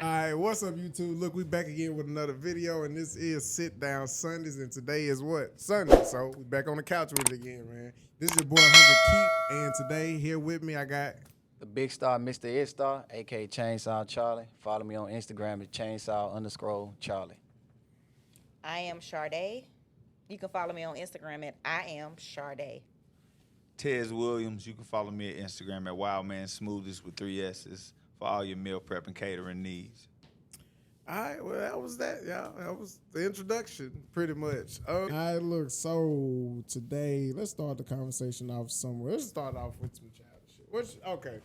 right, what's up, YouTube? Look, we back again with another video, and this is Sit Down Sundays, and today is what? Sunday, so we back on the couch with it again, man. This is your boy, 100 Keep, and today, here with me, I got... The big star, Mr. It Star, a.k.a. Chainsaw Charlie. Follow me on Instagram at chainsaw_Charlie. I am Sade. You can follow me on Instagram at I am Sade. Tez Williams, you can follow me at Instagram at WildmanSmoothest with 3 S's for all your meal prep and catering needs. All right, well, that was that, y'all. That was the introduction, pretty much. All right, look, so today, let's start the conversation off somewhere. Let's start off with some childish shit. Okay.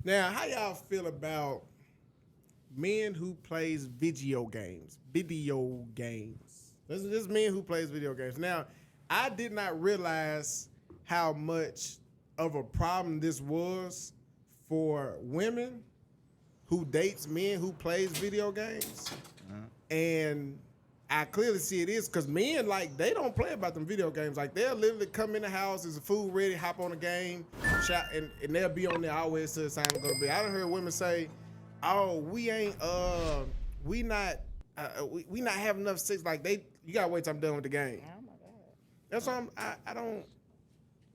Now, how y'all feel about men who plays video games? Video games. This is men who plays video games. Now, I did not realize how much of a problem this was for women who dates men who plays video games. And I clearly see it is because men, like, they don't play about them video games. Like, they'll literally come in the house, is the food ready, hop on the game, shot, and they'll be on there always till the time it's gonna be. I done heard women say, oh, we not having enough sex. Like, you gotta wait till I'm done with the game. Oh my God. That's why I don't.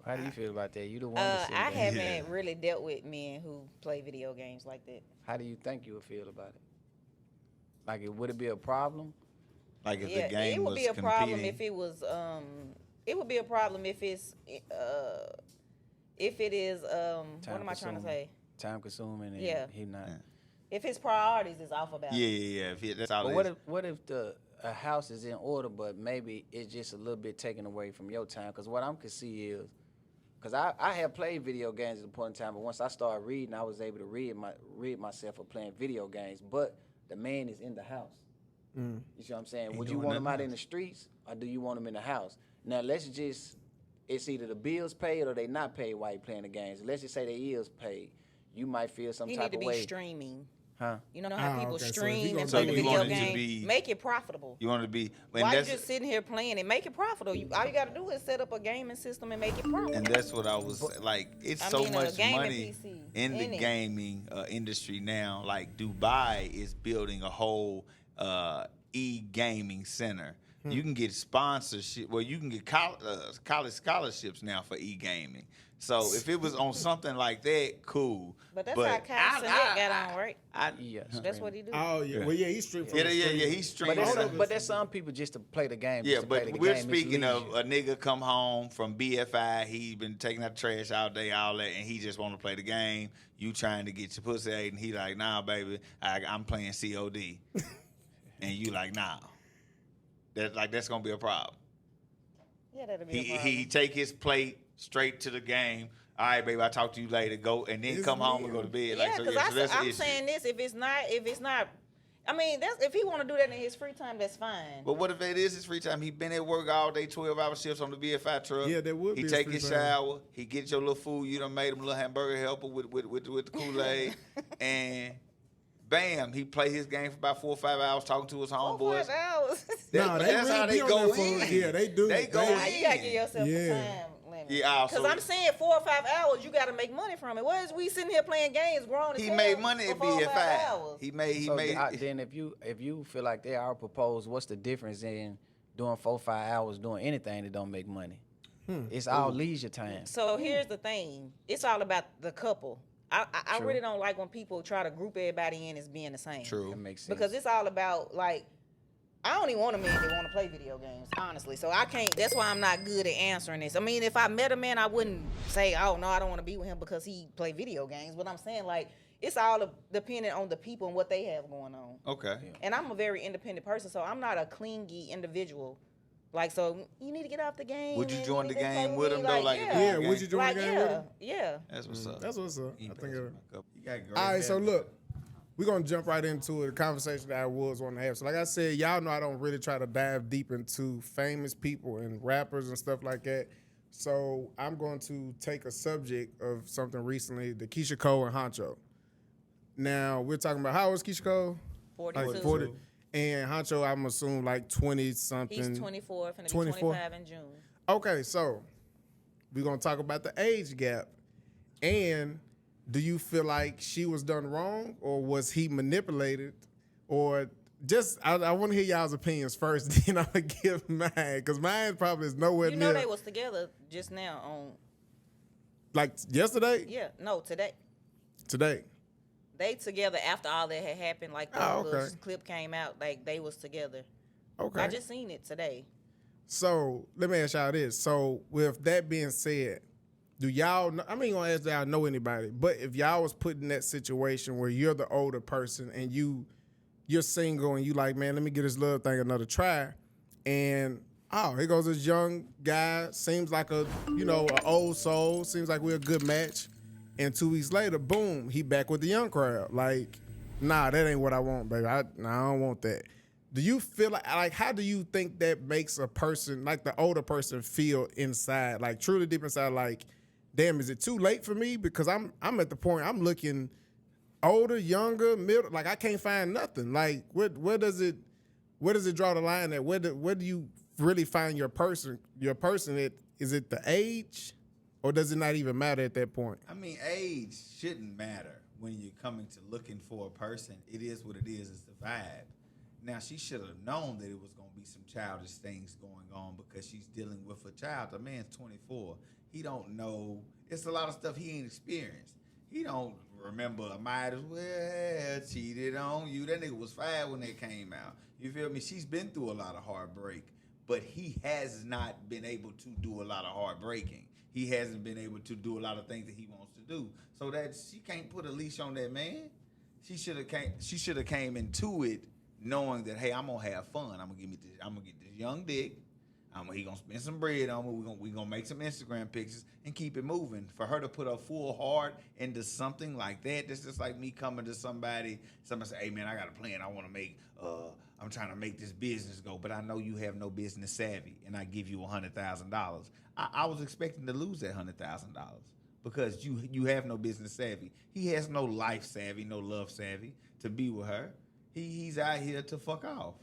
How do you feel about that? You the one that said I that. haven't really dealt with men who play video games like that. How do you think you would feel about it? Like, would it be a problem? Like if Yeah, the game it would was be a problem competing. if it was. It would be a problem if it is. What am I trying to say? Time consuming. And Yeah. He not. If his priorities is off about it. Yeah. That's all But it is. what if a house is in order, but maybe it's just a little bit taken away from your time? Because what I'm can see is, because I have played video games at a point in time, but once I started reading, I was able to rid myself of playing video games. But the man is in the house. You see what I'm saying? Would you doing want him nothing out in the streets, or do you want him in the house? Now, it's either the bills paid or they not paid while you playing the games. Let's just say they is paid. You might feel some You type need to of be way. streaming. Huh? You know how people Okay, so if stream you and gonna play the do it, video you want it to game? be- Make it profitable. You want to be, and Why you that's, just sitting here playing it? Make it profitable. All you got to do is set up a gaming system and make it profitable. and that's what I was like. It's I so mean, a much gaming money PC in the in it. gaming industry now. Like Dubai is building a whole e-gaming center. You can get sponsorship. Well, you can get college scholarships now for e-gaming. So if it was on something like that, cool. But that's how Kyle Sinet got on, right? Yeah. That's what he do. Oh, yeah. Well, yeah, he's streaming. Yeah, he's But streaming. there's some people just to play the game. Yeah, just to play but the we're game. It's speaking of leisure. a nigga come home from BFI. He been taking out the trash all day, all that, and he just want to play the game. You trying to get your pussy ate, and he like, nah, baby, I'm playing COD, and you like, nah. That's gonna be a problem. Yeah, that'll be a problem. He take his plate straight to the game. All right, baby, I'll talk to you later. Go and then It's come home and weird. go to bed. Yeah, so because that's the I'm issue. saying this. If it's not, I mean, that's if he want to do that in his free time, that's fine. But what if it is his free time? He been at work all day, 12-hour shifts on the BFI truck. Yeah, that would He be his take free his time. shower. He get your little food. You done made him a little hamburger helper with the Kool-Aid. And bam, he play his game for about 4 or 5 hours talking to his 4 or homeboys. 5 hours. No, they That's really how be they on go there in. for- yeah, they do. They go Nah, in. you gotta give yourself Yeah. a time limit. Yeah, also- Because I'm saying 4 or 5 hours, you gotta make money from it. What is we sitting here playing games, grown as He hell made money for at 4 or 5 BFI. hours? He made. So then if you feel like they are proposed, what's the difference in doing 4 or 5 hours doing anything that don't make money? It's all leisure time. So here's the thing. It's all about the couple. I True. really don't like when people try to group everybody in as being the same. True. That makes sense. Because it's all about, like, I don't even want a man that want to play video games, honestly. So I can't, that's why I'm not good at answering this. I mean, if I met a man, I wouldn't say, oh, no, I don't want to be with him because he play video games. But I'm saying, like, it's all dependent on the people and what they have going on. Okay. And I'm a very independent person, so I'm not a clingy individual. Like, so you need to get off the game. Would you and join need the to play game with with me. him, though? Like, yeah. Yeah, would you join Like, the game yeah, with him? yeah. That's what's up. That's what's up. He I passed think my it. cup. You got great All right, so habits. look, we're going to jump right into a conversation that I was wanting to have. So like I said, y'all know I don't really try to dive deep into famous people and rappers and stuff like that. So I'm going to take a subject of something recently, the Keisha Cole and Honcho. Now, we're talking about, how old is Keisha Cole? 42. Like 40. And Honcho, I'm assuming like 20-something. He's 24, finna be 24. 25 in June. Okay, so we're going to talk about the age gap. And do you feel like she was done wrong, or was he manipulated or just I want to hear y'all's opinions first, then I'm gonna give mine because mine probably is nowhere You near. know they was together just now on. Like yesterday, Yeah, no, today. today. They together after all that had happened. Like the Oh, little okay. clip came out, like they was together. Okay. I just seen it today. So let me ask y'all this. So with that being said, do y'all know, I'm ain't gonna ask y'all know anybody, but if y'all was put in that situation where you're the older person and you're single and you like, man, let me give this little thing another try, and here goes this young guy, seems like a an old soul, seems like we're a good match, and 2 weeks later, boom, he back with the young crowd. Like, nah, that ain't what I want, baby. I don't want that. Do you feel like how do you think that makes a person, like the older person, feel inside, like truly deep inside, like, damn, is it too late for me? Because I'm at the point I'm looking older, younger, middle, like I can't find nothing. Like where does it draw the line at? Where do you really find your person at? Is it the age, or does it not even matter at that point? I mean, age shouldn't matter when you're coming to looking for a person. It is what it is. It's the vibe. Now, she should have known that it was going to be some childish things going on because she's dealing with a child. The man's 24. He don't know. It's a lot of stuff he ain't experienced. He don't remember I might as well cheated on you. That nigga was 5 when that came out. You feel me? She's been through a lot of heartbreak, but he has not been able to do a lot of heartbreaking. He hasn't been able to do a lot of things that he wants to do. So that she can't put a leash on that man. She should have came into it knowing that, hey, I'm gonna have fun. I'm gonna get this young dick. He gonna spend some bread on me. We gonna make some Instagram pictures and keep it moving. For her to put her full heart into something like that, that's just like me coming to somebody say, hey man, I got a plan. I want to make. I'm trying to make this business go, but I know you have no business savvy, and I give you $100,000. I was expecting to lose that $100,000 because you have no business savvy. He has no life savvy, no love savvy to be with her. He's out here to fuck off.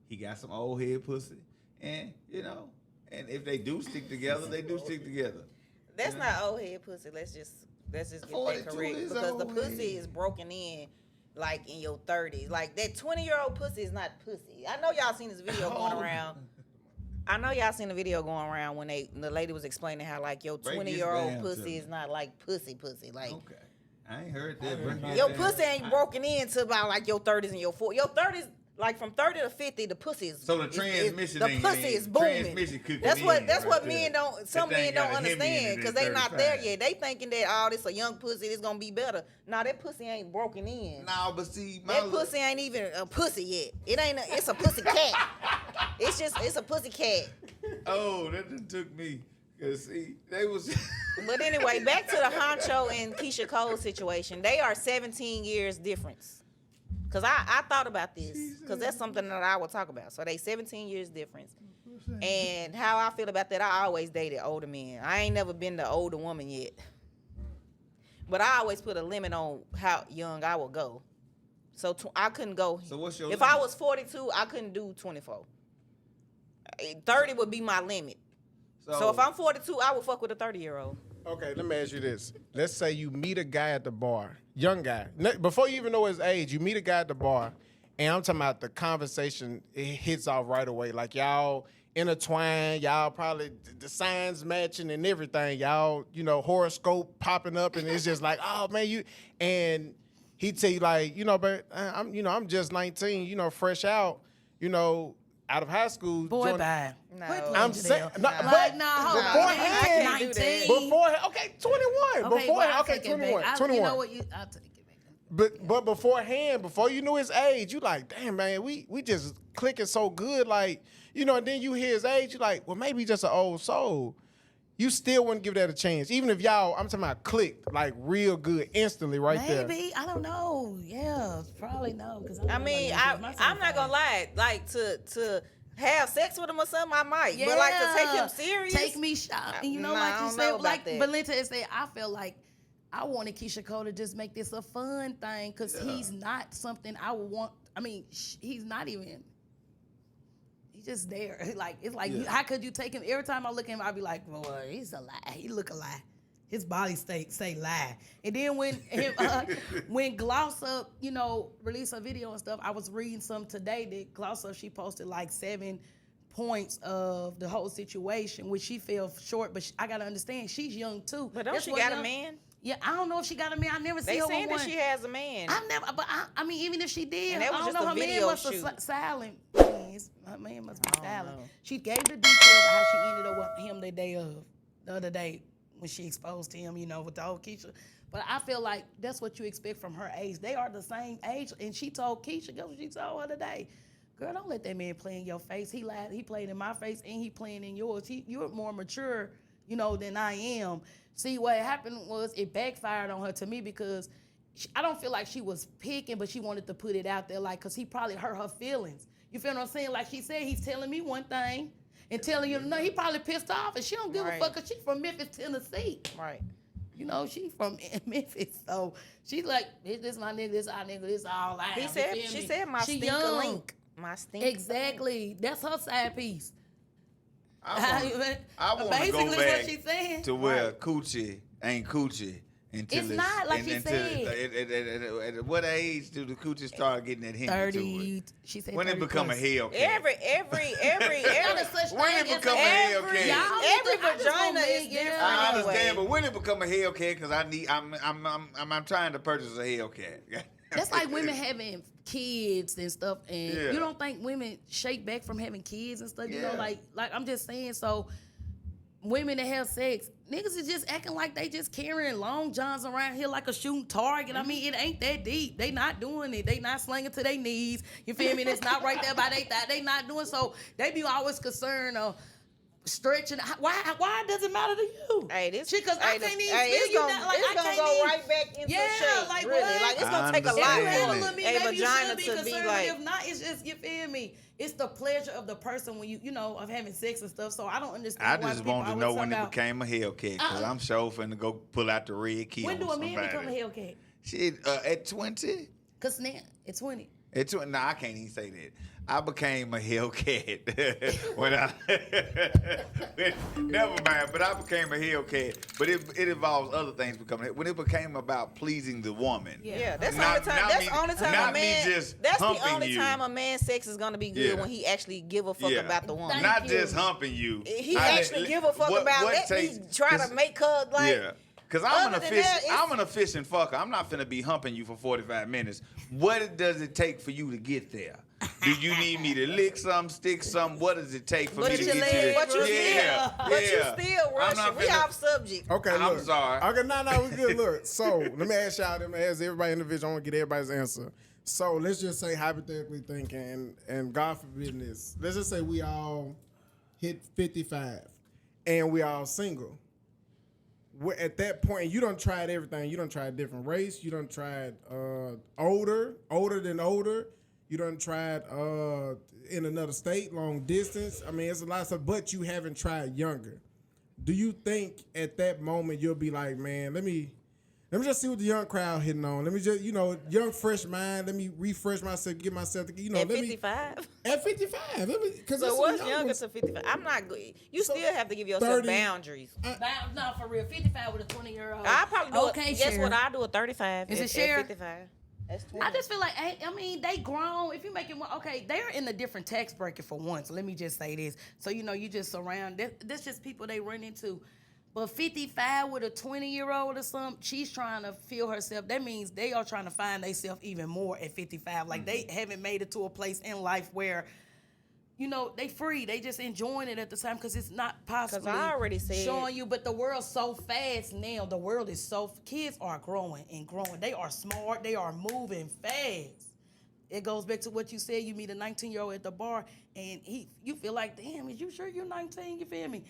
He got some old head pussy. And, and if they do stick together, they do stick together. That's not old head pussy. Let's just get that correct, because the pussy is broken in like in your 30s. Like that 20-year-old pussy is not pussy. I know y'all seen this video going around. I know y'all seen the video going around when the lady was explaining how like your 20-year-old pussy is not like pussy. Like, okay, I ain't heard that. Your pussy ain't broken in till about like your 30s and your 40s. Your 30s, like from 30 to 50, the pussy is so the transmission. The pussy is booming. That's what men don't. Some men don't understand because they not there yet. They thinking that this a young pussy, it's gonna be better. Nah, that pussy ain't broken in. No, but see, that pussy ain't even a pussy yet. It ain't. It's a pussy cat. It's a pussy cat. Oh, that just took me. Cause see, they was. But anyway, back to the Honcho and Keisha Cole situation. They are 17 years difference. Cause I thought about this, cause that's something that I will talk about. So they 17 years difference, and how I feel about that. I always dated older men. I ain't never been the older woman yet, but I always put a limit on how young I would go. So I couldn't go. So what's your if limit? I was 42, I couldn't do 24. 30 would be my limit. So if I'm 42, I would fuck with a 30-year-old. Okay, let me ask you this. Let's say you meet a guy at the bar, young guy. Before you even know his age, you meet a guy at the bar, and I'm talking about the conversation, it hits off right away. Like y'all intertwine, y'all probably the signs matching and everything. Y'all, horoscope popping up, and it's just like, oh man, and he tell you like, but I'm just 19, fresh out, out of high school. Boy, bye. No. I'm saying, I can't do that. beforehand, okay, 21. Okay, Beforehand, I'll okay, take it 21. back. 21. You know what? I'll take it back. But beforehand, before you knew his age, you like, damn man, we just clicking so good, like, and then you hear his age, you like, well, maybe just an old soul. You still wouldn't give that a chance, even if y'all, I'm talking about clicked like real good instantly right there. Maybe, I don't know. Yeah, probably no. I'm not gonna lie, like to have sex with him or something, I might. Yeah. But like to take him serious, take me shopping. Like you said, like Belinda said, I feel like I wanted Keisha Cole to just make this a fun thing because he's not something I would want. I mean, he's not even. He's just there. Like it's like, how could you take him? Every time I look at him, I'll be like, boy, he's a lie. He look a lie. His body say lie. And then when Gloss Up, released a video and stuff, I was reading some today that Gloss Up, she posted like 7 points of the whole situation, which she fell short. But I gotta understand, she's young too. But don't she got a man? Yeah, I don't know if she got a man. I never see her They saying with that one. she has a man. I never, but I mean, even if she did, And that was I don't just know. a Her man video must shoot. have silent. Her man must be silent. know. She gave the details of how she ended up with him the other day when she exposed him, with the whole Keisha. But I feel like that's what you expect from her age. They are the same age, and she told Keisha, guess what she told her today? Girl, don't let that man play in your face. He lied. He played in my face, and he playing in yours. You're more mature, than I am. See, what happened was it backfired on her to me because I don't feel like she was picking, but she wanted to put it out there, like, because he probably hurt her feelings. You feel what I'm saying? Like she said, he's telling me one thing and telling you no. He probably pissed off, and she don't give a fuck because she's from Memphis, Tennessee. Right. She from Memphis, so she's like, this my nigga, this our nigga, this all I have. She said my she stinker young. link. My stinker Exactly. link. That's her side piece. I want to Basically, go what back she's saying. to where coochie ain't coochie until It's not, like she at what age do the coochie start getting that hint to 30. it? She said When 30 it become plus. a Hellcat. Every Not a such When thing it as become a Hellcat. Y'all Every need to- I just vagina want is men, different. I Anyway. understand, but when it become a Hellcat, because I'm trying to purchase a Hellcat. That's like women having kids and stuff, and Yeah. you don't think women shake back from having kids and stuff. Yeah. Like I'm just saying. So women that have sex, niggas is just acting like they just carrying long johns around here like a shooting target. I mean, it ain't that deep. They not doing it. They not slinging to their knees. You feel me? And it's not right there by their thigh. They not doing so. They be always concerned of stretching. Why does it matter to you? Hey, this because I can't even feel it's you gonna, that. Like it's I gonna can't go even, right back into Yeah, shape. like really. what? Like it's I gonna take a understand. lot If you have a for little bit, a maybe you vagina should be to be concerned. like. But if not, it's just, you feel me? It's the pleasure of the person when of having sex and stuff. So I don't understand. I why just people want to always know talk when it about, became a Hellcat, because I'm sure finna go pull out the red key. When do on a man become a Hellcat? Shit, at 20? Cause now it's 20. Nah, I can't even say that. I became a Hellcat when I. Never mind, but I became a Hellcat. But it involves other things becoming. When it became about pleasing the woman. Yeah, that's the Not- only time. not That's me- the only time not a me man. just That's the humping only you. time a man's sex is gonna be good Yeah. when he actually give a fuck Yeah. about the woman. Thank Not you. just humping you. He I- actually give a fuck what- about. what Let takes- me try to make her like. Yeah. Cause I'm Other an than that, I'm an efficient fucker. I'm not finna be humping you for 45 minutes. What does it take for you to get there? Do you need me to lick some, stick some? What does it take for But me to you get you there? but you yeah, still, but you yeah. still I'm not rushing. We finna- off subject. Okay, I'm look. sorry. Okay, no, we good. Look, so let me ask y'all. Let me ask everybody individually. I want to get everybody's answer. So let's just say hypothetically thinking, and God forbid this. Let's just say we all hit 55, and we all single. We're at that point, you done tried everything. You done tried different race. You done tried older than older. You done tried in another state, long distance. I mean, it's a lot of stuff, but you haven't tried younger. Do you think at that moment you'll be like, man, let me just see what the young crowd hitting on. Let me just, young, fresh mind. Let me refresh myself, get myself, At let me 55. at 55. Let me, because So what's younger to 55? I'm not good. You So still have to give yourself 30. boundaries. No, for real. 55 with a 20-year-old. I probably do. Okay, Guess Cher. what? I do a 35. Is it at Cher? 55. That's 20. I just feel like, I mean, they grown. If you make it more, okay, they're in a different tax bracket for once. Let me just say this. So, you just surround, that's just people they run into. But 55 with a 20-year-old or something, she's trying to feel herself. That means they are trying to find themselves even more at 55. Like, they haven't made it to a place in life where, they free. They just enjoying it at the time because it's not possible. I already said- showing you, but the world's so fast now. The world is kids are growing and growing. They are smart. They are moving fast. It goes back to what you said. You meet a 19-year-old at the bar, and you feel like, damn, is you sure you're 19? You feel me?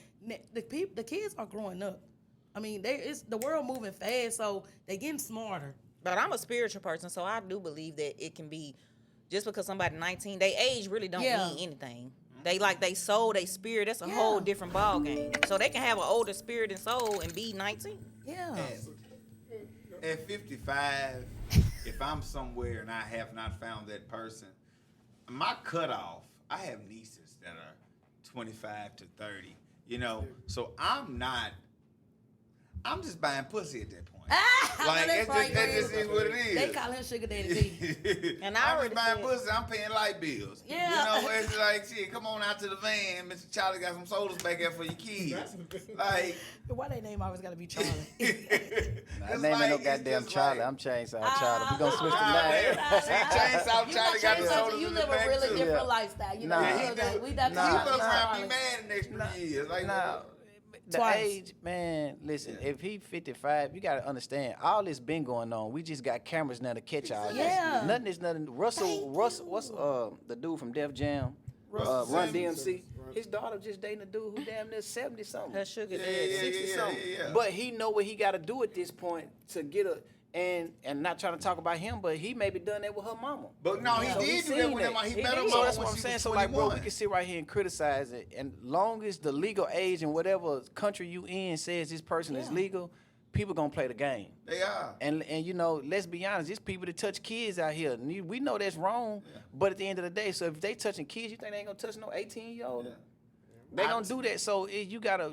The kids are growing up. I mean, it's the world moving fast, so they getting smarter. But I'm a spiritual person, so I do believe that it can be just because somebody 19, they age really don't mean anything. They soul, they spirit, that's a whole different ball game. So they can have an older spirit and soul and be 19. Yeah. At 55, if I'm somewhere and I have not found that person, my cutoff, I have nieces that are 25 to 30, so I'm just buying pussy at that point. Like, Like, that just is what it is. They call him Sugar Daddy D. And I'm already just buying said- pussy. I'm paying light bills. Yeah. You know, it's like, shit, come on out to the van. Mr. Charlie got some sodas back there for your kids. Like, Why they name always gotta be Charlie? Nah, name ain't no goddamn Charlie. I'm Chainsaw Charlie. We gonna switch the Nah, name. Chainsaw Charlie got the sodas You in live the a back, really too. different lifestyle. You know, Nah. so He that do. we got He Nah, fucks around Charlie. be mad in the next 3 years. Like, Now, the Twice. age, man, listen, if he 55, you gotta understand, all this been going on. We just got cameras now to catch all this. Yeah. Nothing is nothing. Russell, what's the dude from Def Jam? Run DMC. His daughter just dating a dude who damn near 70 something. Her sugar Yeah, daddy. 60 something. yeah. But he know what he gotta do at this point to get a and not trying to talk about him, but he maybe done that with her mama. But no, he So did do seen that with him. He met her So mama that's when what I'm she saying. was So like, bro, we 21. can sit right here and criticize it, and long as the legal age in whatever country you in says this person is legal, people gonna play the game. They are. And you know, let's be honest, there's people that touch kids out here. And we know that's wrong, but at the end of the day, so if they touching kids, you think they ain't gonna touch no 18-year-old? Yeah. They gonna do that. So you gotta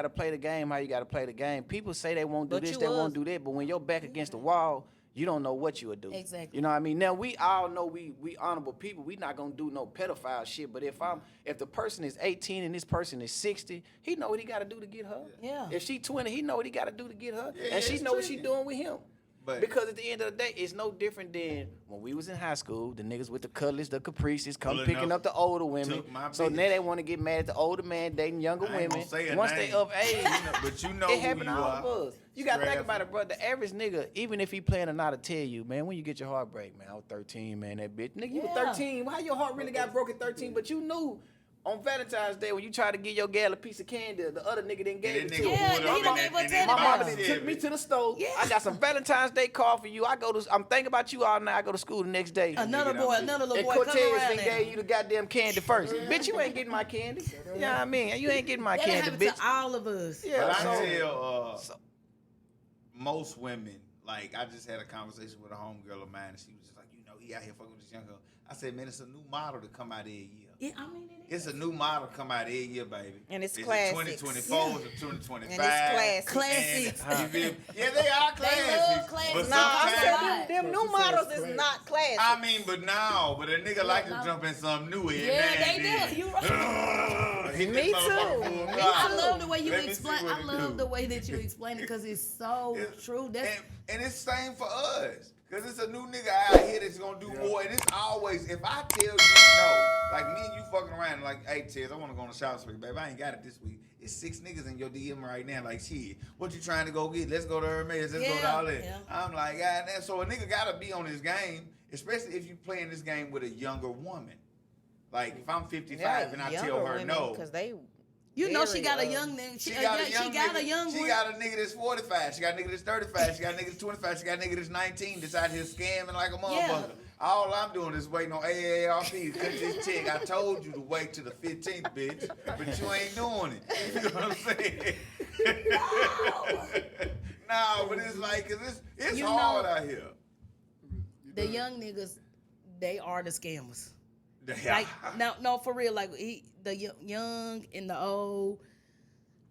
play the game how you gotta play the game. People say they won't do But this, you they was. won't do that, but when you're back against the wall, you don't know what you would do. Exactly. You know what I mean? Now we all know we honorable people. We not gonna do no pedophile shit. But if the person is 18 and this person is 60, he know what he gotta do to get her. Yeah. If she 20, he know what he gotta do to get her. Yeah, And she it's know what she tricky. doing with him. But- Because at the end of the day, it's no different than when we was in high school, the niggas with the cutlass, the caprices, come Pulling picking up the older women. took my So bitch. now they want to get mad at the older man dating younger I ain't women. gonna say a Once name. they of age, But you know it who happened to you all are. of us. You got to think Straight about up. it, bro. The average nigga, even if he playing or not, to tell you, man, when you get your heart break, man, I was 13, man, that bitch. Nigga, you was Yeah. 13. Why your heart really got broke at 13? But you knew on Valentine's Day when you tried to give your gal a piece of candy, the other nigga didn't give it that to nigga you. Yeah, pulled he up done and gave that- her and that My mama box done took me did. to the store. Yeah. I got some Valentine's Day card for you. I'm thinking about you all night. I go to school the next day. Another Nigga, little And boy come Cortez around then there. gave you the goddamn candy first. Bitch, you ain't getting my candy. You know what I mean? You ain't getting my That candy, happened bitch. to all of us. Yeah, But I so- tell most women, like I just had a conversation with a homegirl of mine, and she was just like, you know, he out here fucking with this young girl. I said, man, it's a new model to come out every year. Yeah, I mean, it is. It's a new model to come out every year, baby. And it's a classics. 2024, it's a 2025. And it's classics. And, you feel- yeah, they are classics. love classics. But No, I'm sometimes, saying them new models is not classic. I mean, but a nigga like to no. jump in something new every Yeah, now they and do. You then. right. Hit Me that motherfucker too. full Me throttle. I love the way you Let me see explain. what I it love do. the way that you explain it because it's so true. That's And it's same for us. Cause it's a new nigga out here that's gonna do more. And it's always, if I tell you no, like me and you fucking around, like, hey Tez, I wanna go on the shopping spree, babe. I ain't got it this week. It's 6 niggas in your DM right now, like, shit, what you trying to go get? Let's go to Hermes, let's go to all that. Yeah. I'm like, God damn. So a nigga gotta be on his game, especially if you playing this game with a younger woman. Like if I'm 55 and I tell her no. because they. you know she very, got a young nigga. She got a young nigga. She got a nigga that's 45. She got a nigga that's 35. She got a nigga that's 25. She got a nigga that's 19 that's out here scamming like a motherfucker. Yeah. All I'm doing is waiting on AARP to cut this check. I told you to wait till the 15th, bitch, but you ain't doing it. You know what I'm saying? No, but it's like, cause it's You hard know- out here. The young niggas, they are the scammers. Yeah. Like no, for real. Like the young and the old.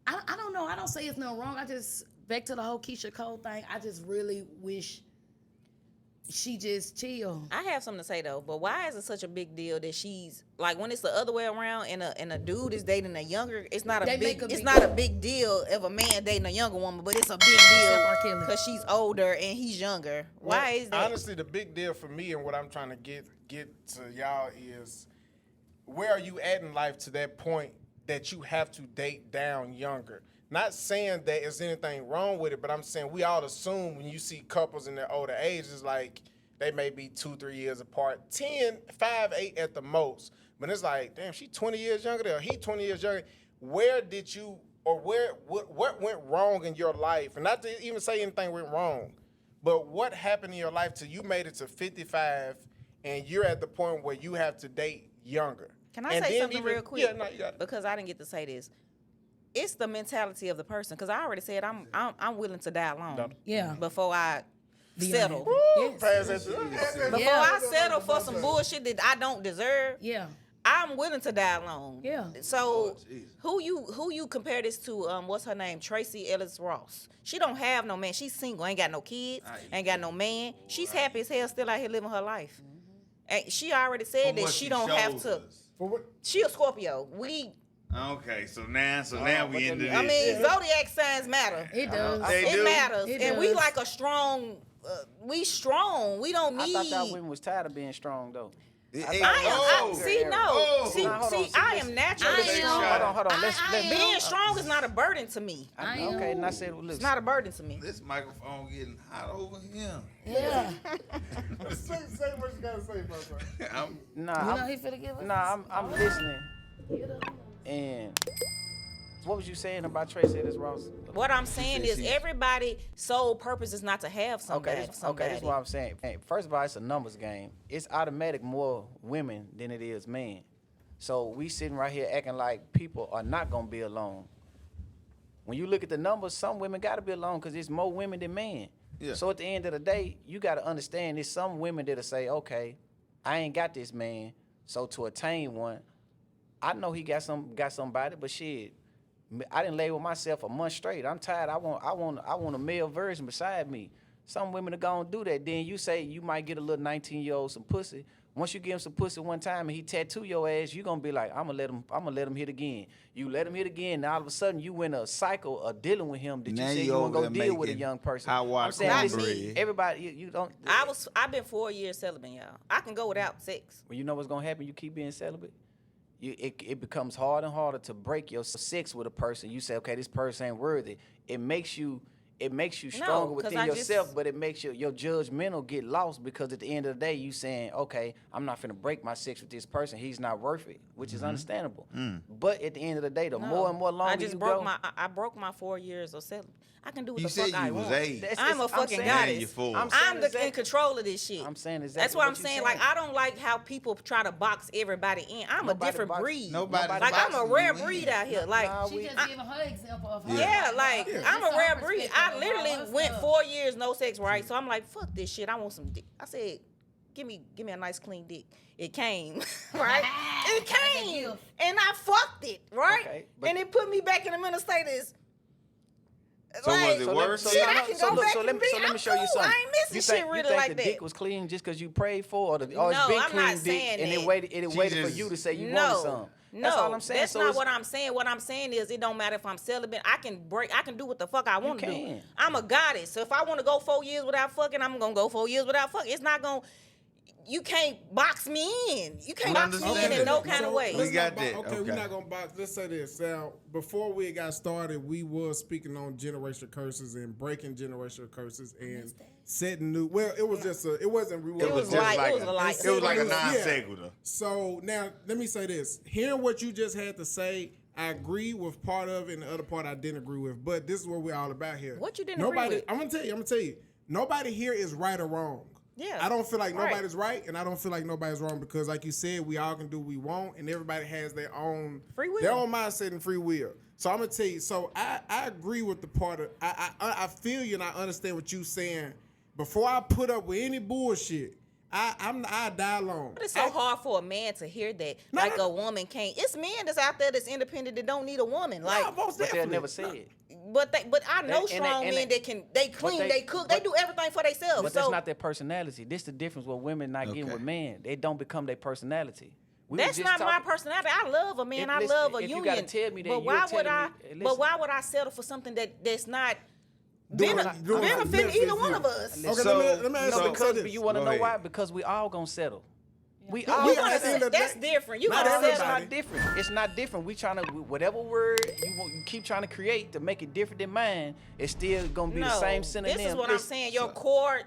I don't know. I don't say it's no wrong. I just back to the whole Keisha Cole thing. I just really wish she just chill. I have something to say though, but why is it such a big deal that she's like when it's the other way around and a dude is dating a younger? It's not They a big. make a It's big not a big deal if a man dating a younger woman, but it's a big Except R. deal Kelly. because she's older and he's younger. Why is that? Honestly, the big deal for me and what I'm trying to get to y'all is where are you at in life to that point that you have to date down younger? Not saying that there's anything wrong with it, but I'm saying we all assume when you see couples in their older ages, like they may be 2-3 years apart, 10, 5, 8 at the most. But it's like, damn, she 20 years younger than her, he 20 years younger. Where did you, or what went wrong in your life? And not to even say anything went wrong, but what happened in your life till you made it to 55 and you're at the point where you have to date younger? Can I And say then something even- real quick? Yeah, no, you got it. Because I didn't get to say this. It's the mentality of the person. Because I already said I'm willing to die alone. Yeah. Before I Be settle. unhappy. Yes. Pass that to Before Yeah. I settle for some bullshit that I don't deserve. Yeah. I'm willing to die alone. Yeah. So Oh, who you compare this to? What's her name? Tracy Ellis Ross. She don't have no man. She's single. Ain't got no kids. Ain't got no man. She's happy as hell still out here living her life. And she already said that she don't have to. She a Scorpio. Okay, so now we into this. I mean, zodiac signs matter. It does. It matters. It And we does. like a strong. We strong. We don't need. I thought y'all women was tired of being strong though. I am natural. Hold on. Let's Being strong is not a burden to me. Okay, and I said, well, look, It's not a burden to me. This microphone getting hot over here. Yeah. Say what you gotta say, bro. You know he finna give us. I'm listening. And what was you saying about Tracy Ellis Ross? What I'm saying is everybody's sole purpose is not to have somebody. This is what I'm saying. Hey, first of all, it's a numbers game. It's automatic more women than it is men. So we sitting right here acting like people are not gonna be alone. When you look at the numbers, some women gotta be alone because it's more women than men. Yeah. So at the end of the day, you gotta understand there's some women that'll say, okay, I ain't got this man, so to attain one, I know he got somebody, but shit, I didn't lay with myself a month straight. I'm tired. I want a male version beside me. Some women are gonna do that. Then you say you might get a little 19-year-old some pussy. Once you give him some pussy one time and he tattoo your ass, you gonna be like, I'm gonna let him hit again. You let him hit again, and all of a sudden you in a cycle of dealing with him that Now you said you want to go deal with a young person. I'm saying everybody, you don't. I've been 4 years celibate, y'all. I can go without sex. Well, you know what's gonna happen? You keep being celibate. It becomes harder and harder to break your sex with a person. You say, okay, this person ain't worthy. It makes you stronger within yourself, but it makes your judgmental get lost because at the end of the day, you saying, okay, I'm not finna break my sex with this person. He's not worth it, which is understandable. But at the end of the day, the more and more longer you go, I broke my 4 years of celibate. I can do what You the fuck said I you was want. 8. I'm a fucking goddess. I'm in control of this shit. I'm saying exactly. That's what I'm saying. Like, I don't like how people try to box everybody in. I'm a different breed. Like, I'm a rare breed out here. Like, She just giving her example of her. yeah, like I'm a rare breed. I perspective literally of all went stuff. 4 years no sex, right? So I'm like, fuck this shit. I want some dick. I said, give me a nice clean dick. It came, right? It came, and I fucked it, right? Okay, and it put me back in the mental status. So was it worse? Shit, I can go back and let me show you something. I ain't missing shit really you think like the that. dick was clean just because you prayed for, or it's been I'm not clean dick, saying and that. it waited for you to say you wanted some. That's all I'm saying. That's not what I'm saying. What I'm saying is it don't matter if I'm celibate. I can do what the fuck I want to do. I'm a goddess. So if I want to go 4 years without fucking, I'm going to go 4 years without fucking. It's not going to... You can't box me in. You can't box me in no kind of way. We got that. Okay, we're not gonna box. Let's say this. Now, before we got started, we was speaking on generational curses and breaking generational curses and setting new. Well, it was just it wasn't. It was like a non sequitur. So now let me say this. Hearing what you just had to say, I agree with part of it, and the other part I didn't agree with. But this is what we're all about here. What you didn't agree with? I'm gonna tell you. Nobody here is right or wrong. Yeah. I don't feel like nobody's right, and I don't feel like nobody's wrong because, like you said, we all can do what we want, and everybody has their own free will, their own mindset and free will. So I'm gonna tell you. So I agree with the part of I feel you and I understand what you saying. Before I put up with any bullshit, I die alone. But it's so hard for a man to hear that, a woman can't. It's men that's out there that's independent that don't need a woman. Like, but they'll never say it. But I know strong men that can. They clean, they cook, they do everything for themselves. But that's not their personality. This the difference with women not getting with men. They don't become their personality. That's not my personality. I love a man. I love a union. You gotta tell me that. But why would I settle for something that's not benefiting either one of us? Okay, let me ask you because you want to know why? Because we all gonna settle. We that's different. You gotta settle. It's not different. It's not different. We trying to whatever word you keep trying to create to make it different than mine. It's still gonna be the same synonym. This is what I'm saying. Your core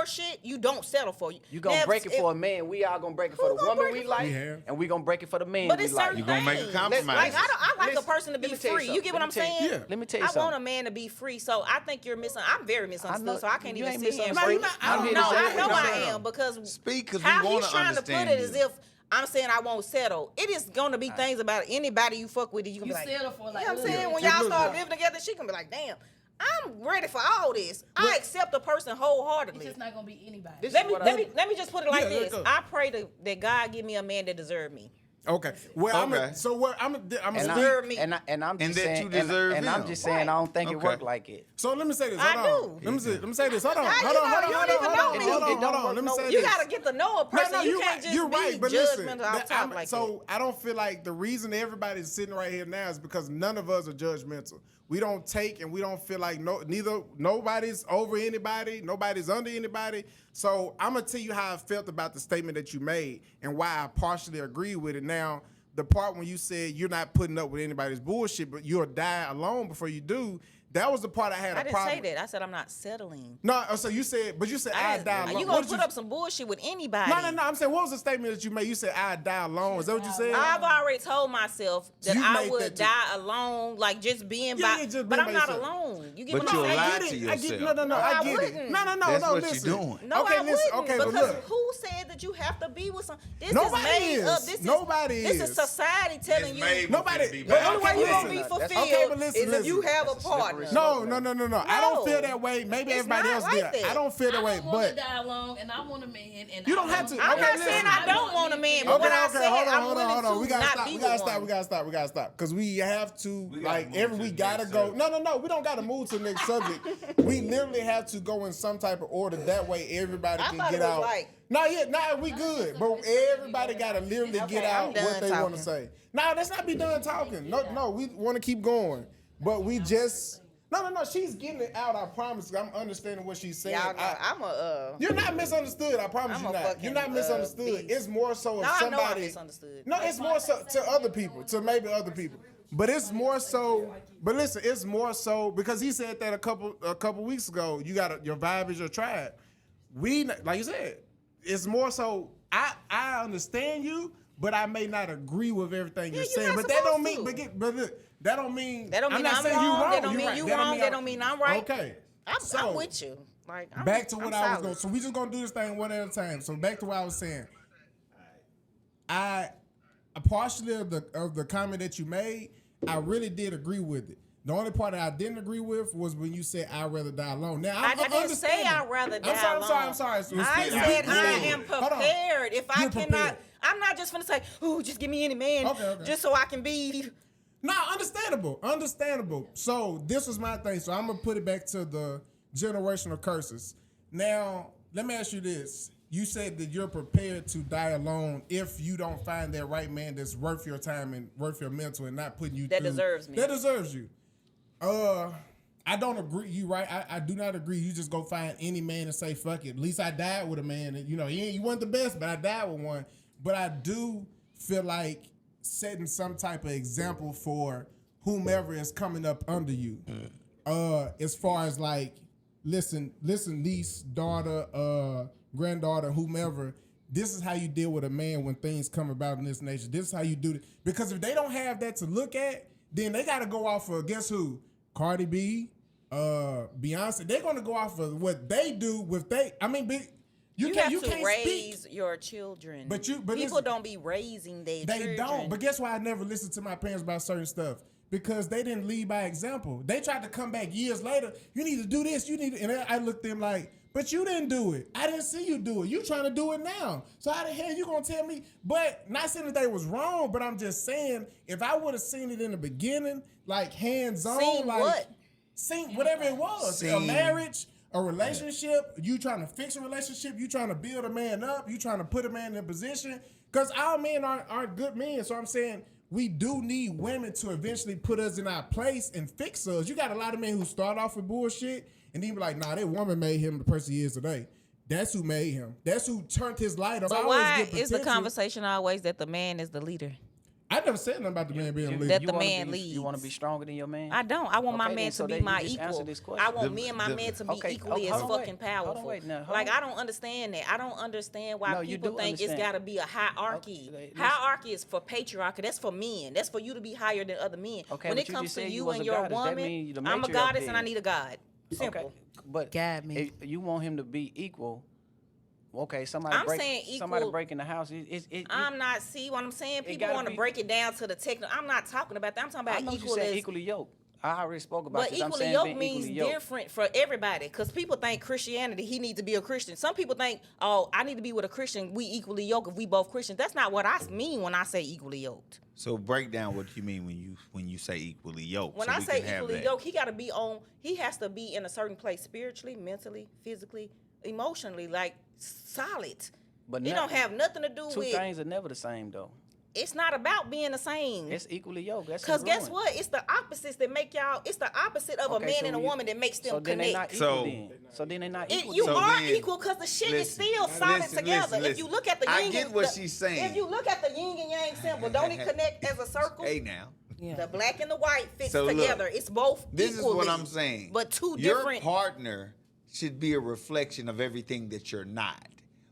shit, you don't settle for. You gonna break it for a man. We all gonna break it for the woman we like, and we gonna break it for the man we like. You gonna make a compromise. Like I like a person to be free. You get what I'm saying? Yeah. Let me tell you something. I want a man to be free. So I think you're I'm very misunderstood. So I can't even sit here and free. I know I am because speak because how we want he's to trying to put understand it as if I'm saying I won't settle. It is gonna be things about anybody you fuck with that you can be like, settle for, like, you know what I'm saying? When y'all start living together, she gonna be like, damn, I'm ready for all this. I accept a person wholeheartedly. It's just not gonna be anybody. Let me just put it like this. I pray that God give me a man that deserves me. Okay. Well, Okay. so what? I'm And speak. I'm And just that saying, you deserve and I'm him. just saying, I don't think it Okay. worked like it. So let me say this. I Hold on. do. Let me say this. Hold on. How Hold you on. know? Hold on. You Hold don't on. even know me. Hold on. It don't Hold on. work Let me no say way. this. You gotta get to know a person. No, you you're can't right. just You're be right. But listen, judgmental off top like so I don't feel like the reason everybody's sitting right here now is because none of us are judgmental. We don't take and we don't feel like nobody's over anybody, nobody's under anybody. So I'm gonna tell you how I felt about the statement that you made and why I partially agree with it. Now, the part when you said you're not putting up with anybody's bullshit, but you'll die alone before you do. That was the part I had I a didn't problem. say that. I said I'm not settling. No, so you said I die alone. You What gonna did put up some bullshit with anybody? No. I'm saying, what was the statement that you made? You said I die alone. Is that what you said? I've already told myself that You I made would that too. die alone, like just being Yeah, by. yeah, just but being I'm by not yourself. alone. You get But what you'll I'm saying? lie to I yourself. get it. No, I I get wouldn't. it. No, That's what listen. you're doing. No, okay, I listen. wouldn't. Okay, but because look. who said that you have to be with some? This Nobody is made is. up. This Nobody is. This is. is society telling It's you. made Nobody- for you to be but The only way okay, you gonna listen. be That's- fulfilled okay, but listen, is if you listen. have a That's a slippery partner. slope. No. I don't feel No. that way. Maybe It's everybody not else like did. that. I don't feel that way, I don't want to but die alone, and I want a man. And you I don't have want- to. I'm Okay, not listen. saying I don't want a man, but what I said, I'm willing to We gotta not stop. be We gotta with stop. one. We gotta stop. Because we have to, We gotta like, move to we the gotta next go. subject. No. We don't gotta move to the next subject. We literally have to go in some type of order. That way, everybody I can thought get it was out. like- We good. But everybody gotta literally Okay, get I'm out done what they want talking. to say. No, let's not be done talking. No. We want to keep going, but we just. No. She's getting it out. I promise. I'm understanding what she's saying. Y'all know I'm a. You're not misunderstood. I promise I'm you a not. fucking, You're not misunderstood. beast. It's more so if No, I somebody. know I'm misunderstood. No, it's more so to other people, to maybe other people. But it's more so. But listen, it's more so because he said that a couple weeks ago. You got your vibe is your tribe. We like you said. It's more so. I understand you, but I may not agree with everything you're you're saying. not But that don't supposed mean. to. But look, that don't mean. That don't mean not I'm saying wrong. you wrong. That don't You're mean right. you That don't wrong. mean That don't mean I'm right. Okay. I'm with you. Like Back to what I was solid. going. So we just gonna do this thing one at a time. So back to what I was saying. I partially of the comment that you made, I really did agree with it. The only part that I didn't agree with was when you said I'd rather die alone. Now I didn't say I'd rather die alone. I'm sorry. I said I am Hold on. prepared. If I You're cannot, prepared. I'm not just gonna say, "Oh, just give me any man, Okay. just so I can be." No, understandable. So this was my thing. So I'm gonna put it back to the generational curses. Now, let me ask you this. You said that you're prepared to die alone if you don't find that right man that's worth your time and worth your mental and not putting you That through. deserves me. That deserves you. I don't agree. You right. I do not agree. You just go find any man and say, fuck it. At least I died with a man. And, you weren't the best, but I died with one. But I do feel like setting some type of example for whomever is coming up under you. As far as like, listen, niece, daughter, granddaughter, whomever, this is how you deal with a man when things come about in this nature. This is how you do it. Because if they don't have that to look at, then they got to go off of, guess who? Cardi B, Beyonce. They're going to go off of what they do with you have can't to raise speak. your children. But people listen, don't be raising their They children. don't. But guess why I never listened to my parents about certain stuff? Because they didn't lead by example. They tried to come back years later. You need to do this. And I looked at them like, but you didn't do it. I didn't see you do it. You trying to do it now. So how the hell you gonna tell me? But not saying that they was wrong, but I'm just saying if I would have seen it in the beginning, like hands on, Seen like what? seen whatever it was, a marriage, a relationship, you trying to fix a relationship, you trying to build a man up, you trying to put a man in a position. Because our men aren't good men. So I'm saying we do need women to eventually put us in our place and fix us. You got a lot of men who start off with bullshit and then be like, nah, that woman made him the person he is today. That's who made him. That's who turned his light up. But why is the conversation always that the man is the leader? I never said nothing about the man being a leader. That the man leads. You want to be stronger than your man? I don't. I want my Okay, man then, to so be then you my just answer equal. this question. I want me and my man to be Okay, equally hold as on, fucking wait. Hold on, powerful. wait, now, hold Like on. I don't understand that. I don't understand why No, you people do think it's understand. got to be a hierarchy. Okay, listen. Hierarchy is for patriarchy. That's for men. That's for you to be higher than other men. Okay, when but it you comes just to said you you was and a your goddess. That woman, mean you the I'm a matriarch goddess and I then. need a god. Simple. Okay, but Guide me. if you want him to be equal. Okay, somebody saying somebody equal- breaking the house. I'm not. See what I'm saying? It People gotta want to be- break it down to the technical. I'm not talking about that. I'm talking I about know you equal said as equally yoked. I already spoke about But this. I'm equally saying yoked being means equally yoked. different for everybody. Because people think Christianity, he needs to be a Christian. Some people think, oh, I need to be with a Christian. We equally yoked if we both Christians. That's not what I mean when I say equally yoked. So break down what you mean when you say equally yoked. When so I we say can have equally that. yoked, he has to be in a certain place spiritually, mentally, physically, emotionally, like solid. But It don't have nothing to do two with. things are never the same though. It's not about being the same. It's equally yoked. That's Because guess congruent. what? It's the opposites that make y'all. It's the opposite of a Okay, man so and a we- woman that makes them So then they not connect. equal So- then. So then they not It, equal. you So are then- equal because the shit listen, is still solid listen, together. listen, If you look at the I yin get and what the- she's saying. If you look at the yin and yang symbol, don't it connect as a circle? Hey now. The black and the white fits So look, together. It's both This is equally, what I'm saying. but two Your different. partner should be a reflection of everything that you're not.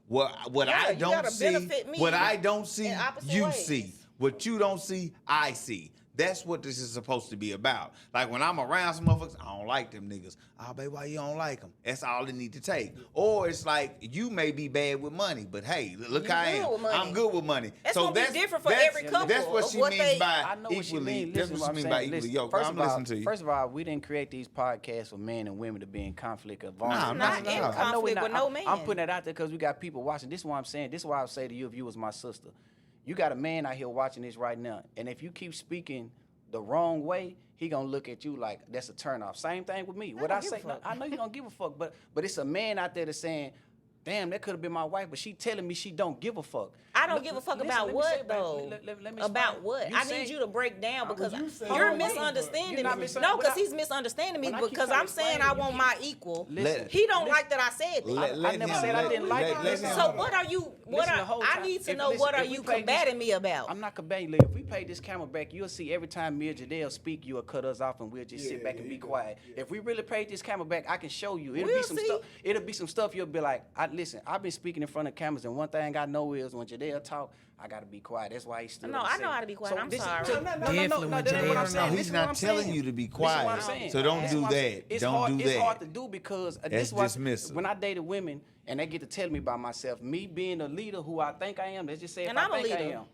What Yeah, I you don't gotta see, benefit me what I don't see, in opposite you ways. see. What you don't see, I see. That's what this is supposed to be about. Like when I'm around some motherfuckers, I don't like them niggas. Oh, baby, why you don't like them? That's all it need to take. Or it's like you may be bad with money, but hey, look You how I good am. with money. I'm good with money. That's so gonna be that's different for that's- every couple That's what of she what means they- by I know what you equally. mean. That's Listen what to she mean I'm by saying. equally Listen, yoked. first I'm of all- listening to you. First of all, we didn't create these podcasts for men and women to be in conflict or Nah, vulnerable. I'm not in I know conflict we're with no man. I'm putting it out there because we got people watching. This is what I'm saying. This is why I would say to you if you was my sister. You got a man out here watching this right now, and if you keep speaking the wrong way, he gonna look at you like that's a turnoff. Same thing with me. What don't I give a say, fuck. I know you don't give a fuck, but it's a man out there that's saying, "Damn, that could have been my wife," but she telling me she don't give a fuck. I don't give a fuck Listen, about let me say what it, though. let me About explain. what? You I saying- need you to break down because you saying- you're Hold on, misunderstanding You're not me. misun- No, because when I- he's misunderstanding me when I keep because trying to I'm saying explain I it, you want keep- my equal. Listen, He don't like that I said that. I never said I didn't like it. So what are you? What Listen, the are whole I time- need to if- know? listen, What are if we you play this- combating me about? I'm not combating you. If we play this camera back, you'll see every time me or Jadelle speak, you'll cut us off and we'll just sit back and be quiet. If we really play this camera back, I can show you. It'll We'll be some see. stuff. It'll be some stuff you'll be like, listen, I've been speaking in front of cameras, and one thing I know is when Jadelle talk, I gotta be quiet. That's why he stood No, up and I know said- how to be quiet. I'm this is- sorry. No, Definitely that when ain't what I'm Jadelle saying. No, This he's is not what I'm telling saying. you to be This is what I'm quiet. saying. So don't This do is what I'm that. saying. It's Don't hard, do It's that. hard to do because That's this was dismissive. when I dated women and they get to tell me about myself. Me being a leader who I think I am. Let's just say if And I I'm a think I leader. am.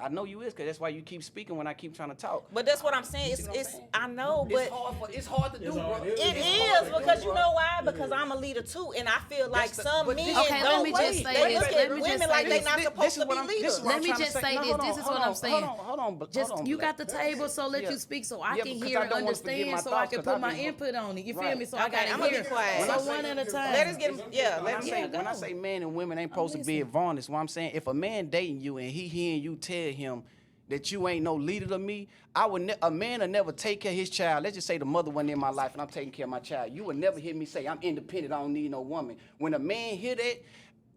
I know you is because that's why you keep speaking when I keep trying to talk. But that's what I'm saying. You see what I'm It's saying? I know, but It's hard to do, bro. hard. it It's is hard. because you know why? Because I'm a leader too, and I feel like That's the- some but men this- Okay, let don't me just wait. say They this. look Let at me just women say like they this. not supposed to be leaders. Let me just say this. This is what I'm saying. Hold on. Just you got the table, so let Yeah. you speak so I Yeah, can because hear I and don't wanna forget understand, my so I thoughts, can 'cause put I've my been- input on it. You feel Right. me? So I Okay, gotta I'ma be hear. quiet. So one at a time. Let us get him. Yeah, When let I him say get when I say men and women ain't supposed to be listening. advantage, what I'm saying, if a man dating you and he hearing you tell him that you ain't no leader to me, a man will never take care of his child. Let's just say the mother wasn't in my life and I'm taking care of my child. You will never hear me say I'm independent. I don't need no woman. When a man hear that,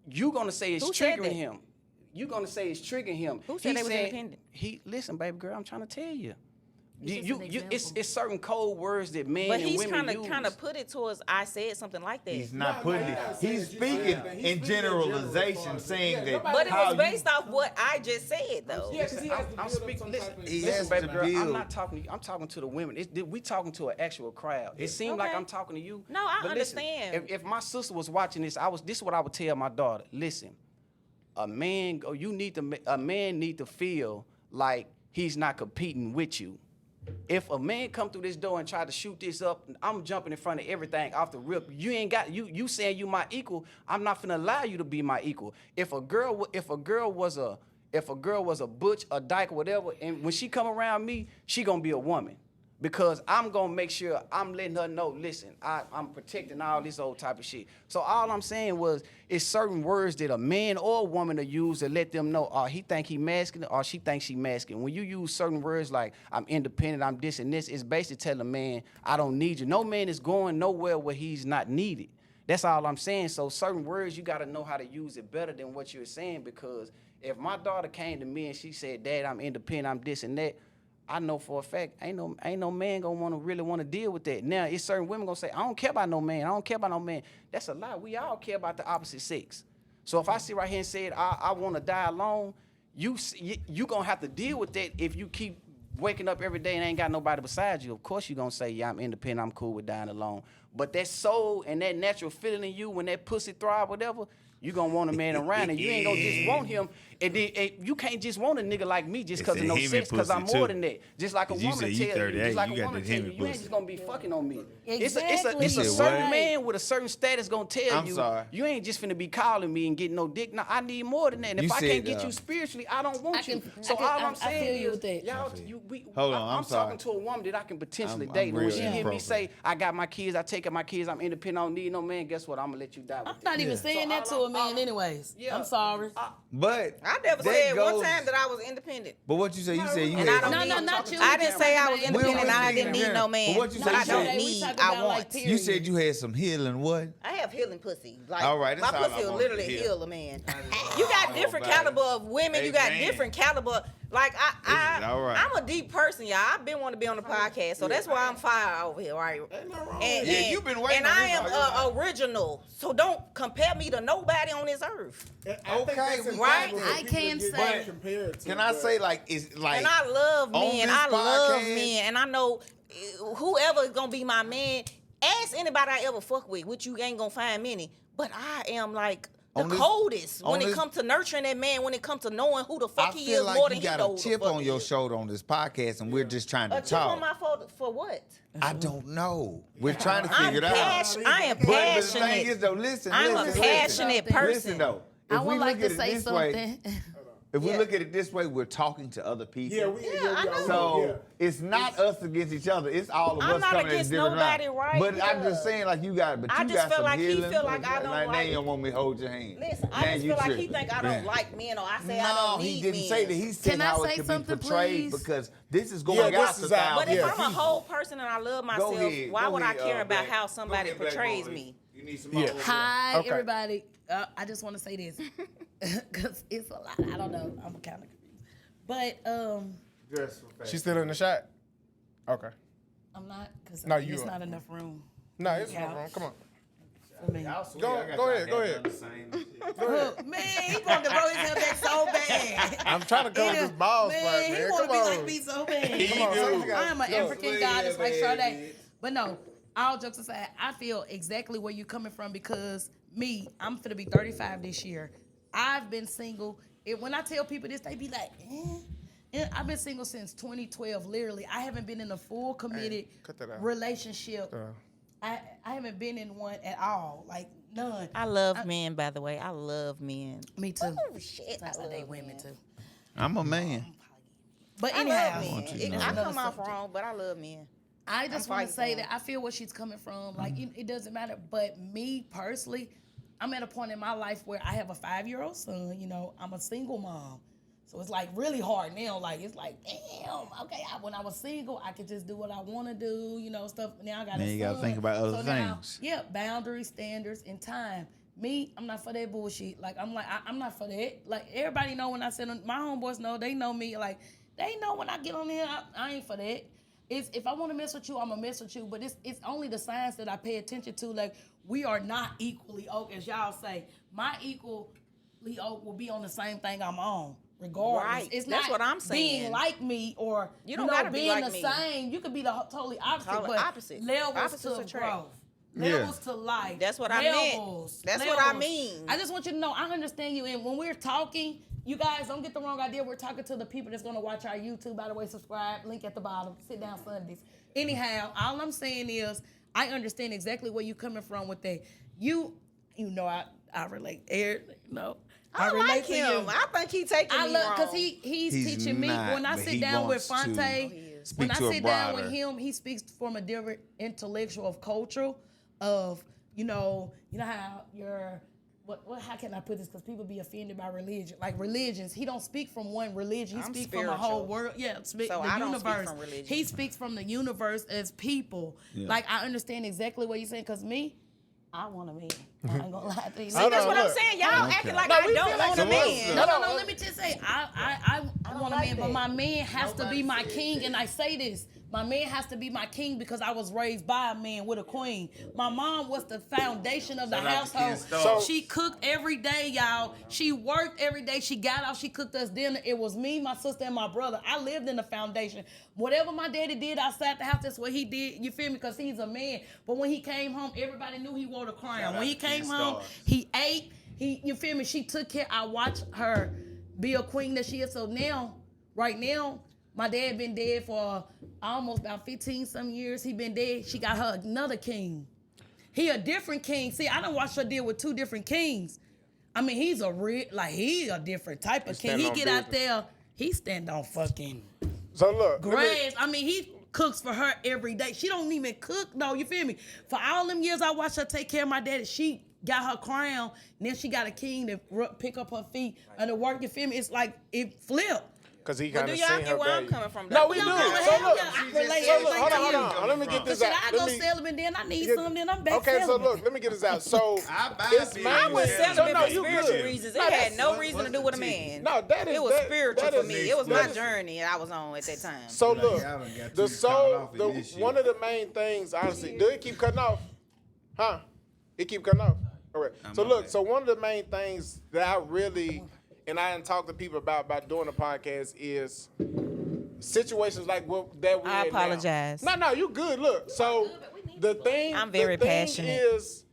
you gonna say it's Who said triggering that? him. You gonna say it's triggering him. Who said He they was saying- independent? Listen, baby girl, I'm trying to tell you. It's just an It's example. certain code words that men But and he's women kind use. of put it towards I said something like that. He's not No, putting no, it. he's not saying He's that you said speaking that. He's in speaking in generalization, general. saying Yeah, that. nobody- But it how was you- based off what I just said though. Yeah, because he has to I'm build up speaking. some Listen, type of- He listen, has baby to girl. I'm build. not talking to you. I'm talking to the women. We talking to an actual crowd. It seemed like Okay. I'm talking to you. No, I but listen, understand. if my sister was watching this, this is what I would tell my daughter. Listen, a man need to feel like he's not competing with you. If a man come through this door and try to shoot this up, I'm jumping in front of everything off the rip. You ain't got you saying you my equal. I'm not finna allow you to be my equal. If a girl was a butch, a dyke, whatever, and when she come around me, she gonna be a woman. Because I'm gonna make sure I'm letting her know, listen, I'm protecting all this old type of shit. So all I'm saying was, it's certain words that a man or a woman will use to let them know, he think he masculine or she thinks she masculine. When you use certain words like, I'm independent, I'm this and this, it's basically telling a man, I don't need you. No man is going nowhere where he's not needed. That's all I'm saying. So certain words, you gotta know how to use it better than what you're saying, because if my daughter came to me and she said, Dad, I'm independent, I'm this and that, I know for a fact ain't no man gonna really want to deal with that. Now, it's certain women gonna say, I don't care about no man. I don't care about no man. That's a lie. We all care about the opposite sex. So if I sit right here and say I want to die alone, you gonna have to deal with that if you keep waking up every day and ain't got nobody beside you. Of course you gonna say, yeah, I'm independent. I'm cool with dying alone. But that soul and that natural feeling in you when that pussy throb, whatever, You gonna want a man around, and you ain't gonna just want him. And then you can't just want a nigga like me just because of no sex, because I'm more than that. Just like a woman tell you, just like a woman tell you, you ain't just gonna be fucking on me. Exactly. It's a Right. certain man with a certain status gonna tell I'm you, sorry. you ain't just finna be calling me and getting no dick. No, I need more than that. And if You I can't said, get you spiritually, I don't want you. So I all I'm feel saying you is, with that. y'all, Hold on, I'm sorry. talking to a woman that I can potentially I'm date. And when real she hear me inappropriate. say, I got my kids, I take care of my kids, I'm independent, I don't need no man, guess what? I'm gonna let you die with I'm it. not even saying that to a man anyways. Yeah. I'm sorry. But I never that said one goes- time that I was independent. But what you say? You said you And I had don't No, need, no, not you. I didn't say I was We independent and I want didn't you. need no man. But what you But I say? don't We need, talking I about, want. like, you said you had some healing. What? I have healing pussy. Like All right, my that's all pussy I will wanted to literally hear. heal a man. You got different about it. caliber of women. You got Amen. different caliber. Like All right. I'm a deep person, y'all. I've been wanting to be on the podcast, so that's why I'm fire over here, right? And, Yeah, you've been waiting And on I this am all your original, so don't compare me to nobody on this earth. Okay, right? I can't say- Can I say like it's like? And I love on men. this I love podcast- men, and I know whoever is gonna be my man. Ask anybody I ever fuck with, which you ain't gonna find many. But I am like the On this- coldest when on it this- comes to nurturing that man. When it comes to knowing who the I fuck he feel is like more than you he got know a who chip the fuck on he your is. shoulder on this podcast, and we're just trying to A chip on talk. my for what? I don't know. We're trying to I'm figure it out. I am But the thing passionate. is, though, listen, I'm a listen, passionate listen. person. Listen, though, I if we would like look to at it say this something. way, if we Yeah. look at it this way, we're talking to other people. Yeah, I know. So it's not us against each other. It's all of I'm us not coming against at different nobody, rounds. right? But I'm Yeah. just saying, like you got, but I you just got feel some like he healing. feel like I don't now like- you don't want me to hold your hand. Listen, Now I just you feel like he tripping. think I don't like men, or I say I No, don't he need didn't men. say that. He said Can I how say it could something, be portrayed please? because this is going Yeah, out this to is out. But thousands. if Yeah. I'm a whole person and I love myself, ahead. why Go would ahead, I care about Black. how somebody Go ahead, Black portrays Molly. me? You need some Yeah. more. Hi, Okay. everybody. I just want to say this because it's a lot. I don't know. I'm kind of confused, but She's still in the shot? Okay. I'm not because No, it's you are. not enough room. No, it's Yeah. no wrong. Come on. for me. Go ahead. Man, he want to throw his head back so bad. I'm trying to cover this ball spot, Man, he man. want to Come be on. like me so bad. Come on, something I got- am an go. African goddess like Sade. But no, all jokes aside, I feel exactly where you're coming from because me, I'm finna be 35 this year. I've been single. When I tell people this, they be like, I've been single since 2012, literally. I haven't been in a full committed cut that out. relationship. I haven't been in one at all, like none. I love men, by the way. I love men. Me too. Oh shit, I I love date women men. too. I'm a man. But I anyhow, love men. want you to know. I Another come off subject. wrong, but I love men. I just I'm want to say fighting. that I feel where she's coming from. Like, it doesn't matter. But me personally, I'm at a point in my life where I have a 5-year-old son. You know, I'm a single mom. So it's like really hard now. Like, it's like, damn, okay, when I was single, I could just do what I want to do, you know, stuff. Now I got Now a you son. gotta think about other now, things. yeah, boundaries, standards, and time. Me, I'm not for that bullshit. Like, I'm not for that. Like, everybody know when I said, my homeboys know, they know me. Like, they know when I get on here, I ain't for that. If I want to mess with you, I'm gonna mess with you. But it's only the signs that I pay attention to. Like, we are not equally oak, as y'all say. My equally oak will be on the same thing I'm on, regardless. Right. It's That's not what I'm saying. being like me or You don't gotta be being like the me. same. You could be the totally opposite, Totally but opposite. levels Opposites to attract. growth. Yeah. Levels to life. That's what I meant. Levels. That's what I Levels. mean. I just want you to know, I understand you. And when we're talking, you guys don't get the wrong idea. We're talking to the people that's going to watch our YouTube. By the way, subscribe. Link at the bottom. Sit down Sundays. Anyhow, all I'm saying is I understand exactly where you're coming from with that. You know, I relate. I relate like to him. you. I think he taking I me love wrong. because he's teaching me. not, When I but sit he down with wants to Fonte, speak when I to a sit down with broader- him, he speaks from a different intellectual of cultural of you know how your how can I put this? Because people be offended by religion, like religions. He don't speak from one religion. He I'm speaks from a whole spiritual. world. Yeah, So the I don't universe. speak from religion. He speaks from the universe as people. Yeah. Like I understand exactly what you're saying. Because me, I want a man. I ain't gonna lie to you. See, that's what I'm look. saying. Y'all acting like No, I we don't feel like want a some of us- man. No. Let me just say, I want a like man, but that. my man has to be my king. And I say this, my man has to be my king because I was raised by a man with a queen. My mom was the foundation of the Shout out to household. Ken Starr. She cooked every day, y'all. She worked every day. She got off. She cooked us dinner. It was me, my sister, and my brother. I lived in the foundation. Whatever my daddy did outside the house, that's what he did. You feel me? Because he's a man. But when he came home, everybody knew he wore the crown. Shout out When he to Ken came home, Starr. he ate. You feel me? She took care. I watched her be a queen that she is. So now, right now, my dad been dead for almost about 15 some years. He been dead. She got her another king. He a different king. See, I done watched her deal with 2 different kings. I mean, he's a different type of king. He get out there, he stand on fucking grass. I mean, he cooks for her every day. She don't even cook though, you feel me? For all them years I watched her take care of my daddy, she got her crown, and then she got a king to pick up her feet and to work, you feel me? It's like, it flipped. Because he kind of do y'all seen get her where I'm value. coming from? No, we do. So look, I relate everything to hold you. on. Let me get this Cause out. I go celibate, then I need some, then I'm back Okay, so celibate. look, let me get this out. So I was celibate for spiritual reasons. It had no reason to do with a man. No, that is It was spiritual for me. It was my that is- journey I was on at that time. So look, y'all done got the too soul, caught off in this shit. one of the main things, honestly, do it keep cutting off? Huh? It keep cutting off? All right. So look, so one of the main things that I really, and I didn't talk to people about doing a podcast is situations like what that we I in now. apologize. No, you good. Look, so the thing, I'm very the thing passionate. is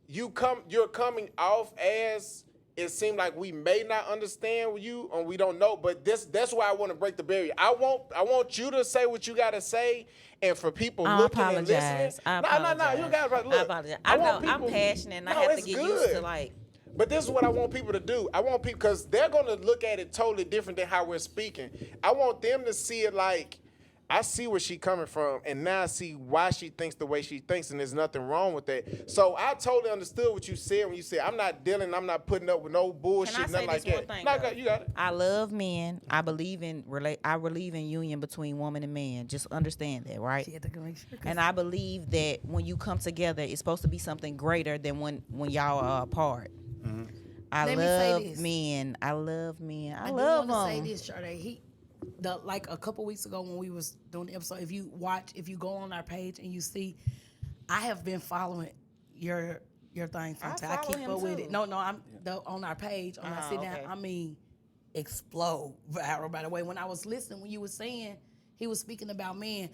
you're coming off as it seemed like we may not understand you and we don't know, but that's why I want to break the barrier. I want you to say what you gotta say, and for people I looking apologize. and listening. No, you got to look. I apologize. I know want I'm people- passionate and I No, have to it's get used to good. like. But this is what I want people to do. I want people, because they're going to look at it totally different than how we're speaking. I want them to see it like, I see where she coming from, and now I see why she thinks the way she thinks, and there's nothing wrong with that. So I totally understood what you said when you said, I'm not dealing, I'm not putting up with no bullshit, Can I say nothing like this that. one thing, No, though? you got it. I love men. I believe in union between woman and man. Just understand that, right? She had to go make sure, 'cause And I believe that when you come together, it's supposed to be something greater than when y'all are apart. I Let me say love this. men. I love men. I I love do want to say them. this, Sade. Like a couple weeks ago when we was doing the episode, if you go on our page and you see, I have been following your thing from time. I follow keep him up with too. it. No, I'm on our page. On our sit down. okay. I mean, explode viral. By the way, when I was listening, when you were saying he was speaking about men,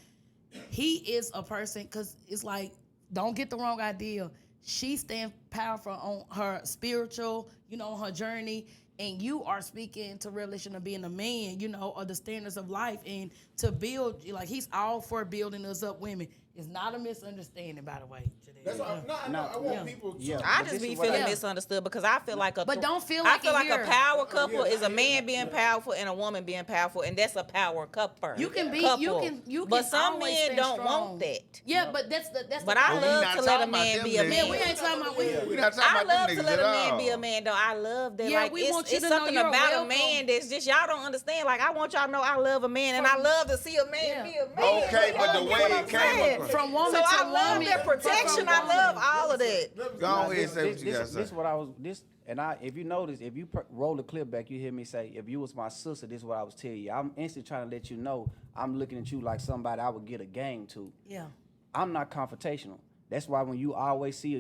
he is a person, because it's like, don't get the wrong idea. She stands powerful on her spiritual, on her journey, and you are speaking to relation of being a man, or the standards of life, and to build, like, he's all for building us up women. It's not a misunderstanding, by the way. That's why I want people to. I just be feeling misunderstood because I feel like But don't feel like I feel it like here. a power couple is a man being powerful and a woman being powerful, and that's a power couple. You can be, couple. you can. But some always men stand don't strong. want that. Yeah, but that's the. But I love not to let a talking man about be them a niggas. man. We ain't talking about women. We not talking I about love them to niggas let at a man all. be a man, though. I love that. Yeah, like we want you it's to know something you're about welcome. a man that's just y'all don't understand. Like I want y'all to know I love a man, and I love to see a man be a man. Okay, but the Y'all way get what it I'm came saying? across. From woman So to I love woman. their protection. I love all of that. Go on ahead and say what you got to say. This what I was if you notice, if you roll the clip back, you hear me say, if you was my sister, this is what I was telling you. I'm instantly trying to let you know I'm looking at you like somebody I would get a game to. Yeah. I'm not confrontational. That's why when you always see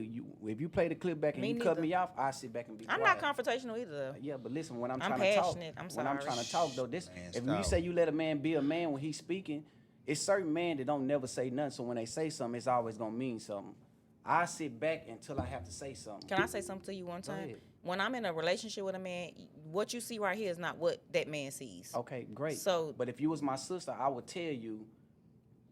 if you play the clip back and Me you cut neither. me off, I sit back and be I'm quiet. not confrontational either. Yeah, but listen, when I'm I'm trying to talk, passionate. I'm when I'm sorry. trying to talk though, if you stop. say you let a man be a man when he's speaking, it's certain men that don't never say nothing. So when they say something, it's always gonna mean something. I sit back until I have to say something. Can I say something to you one time? ahead. When I'm in a relationship with a man, what you see right here is not what that man sees. Okay, great. So- but if you was my sister, I would tell you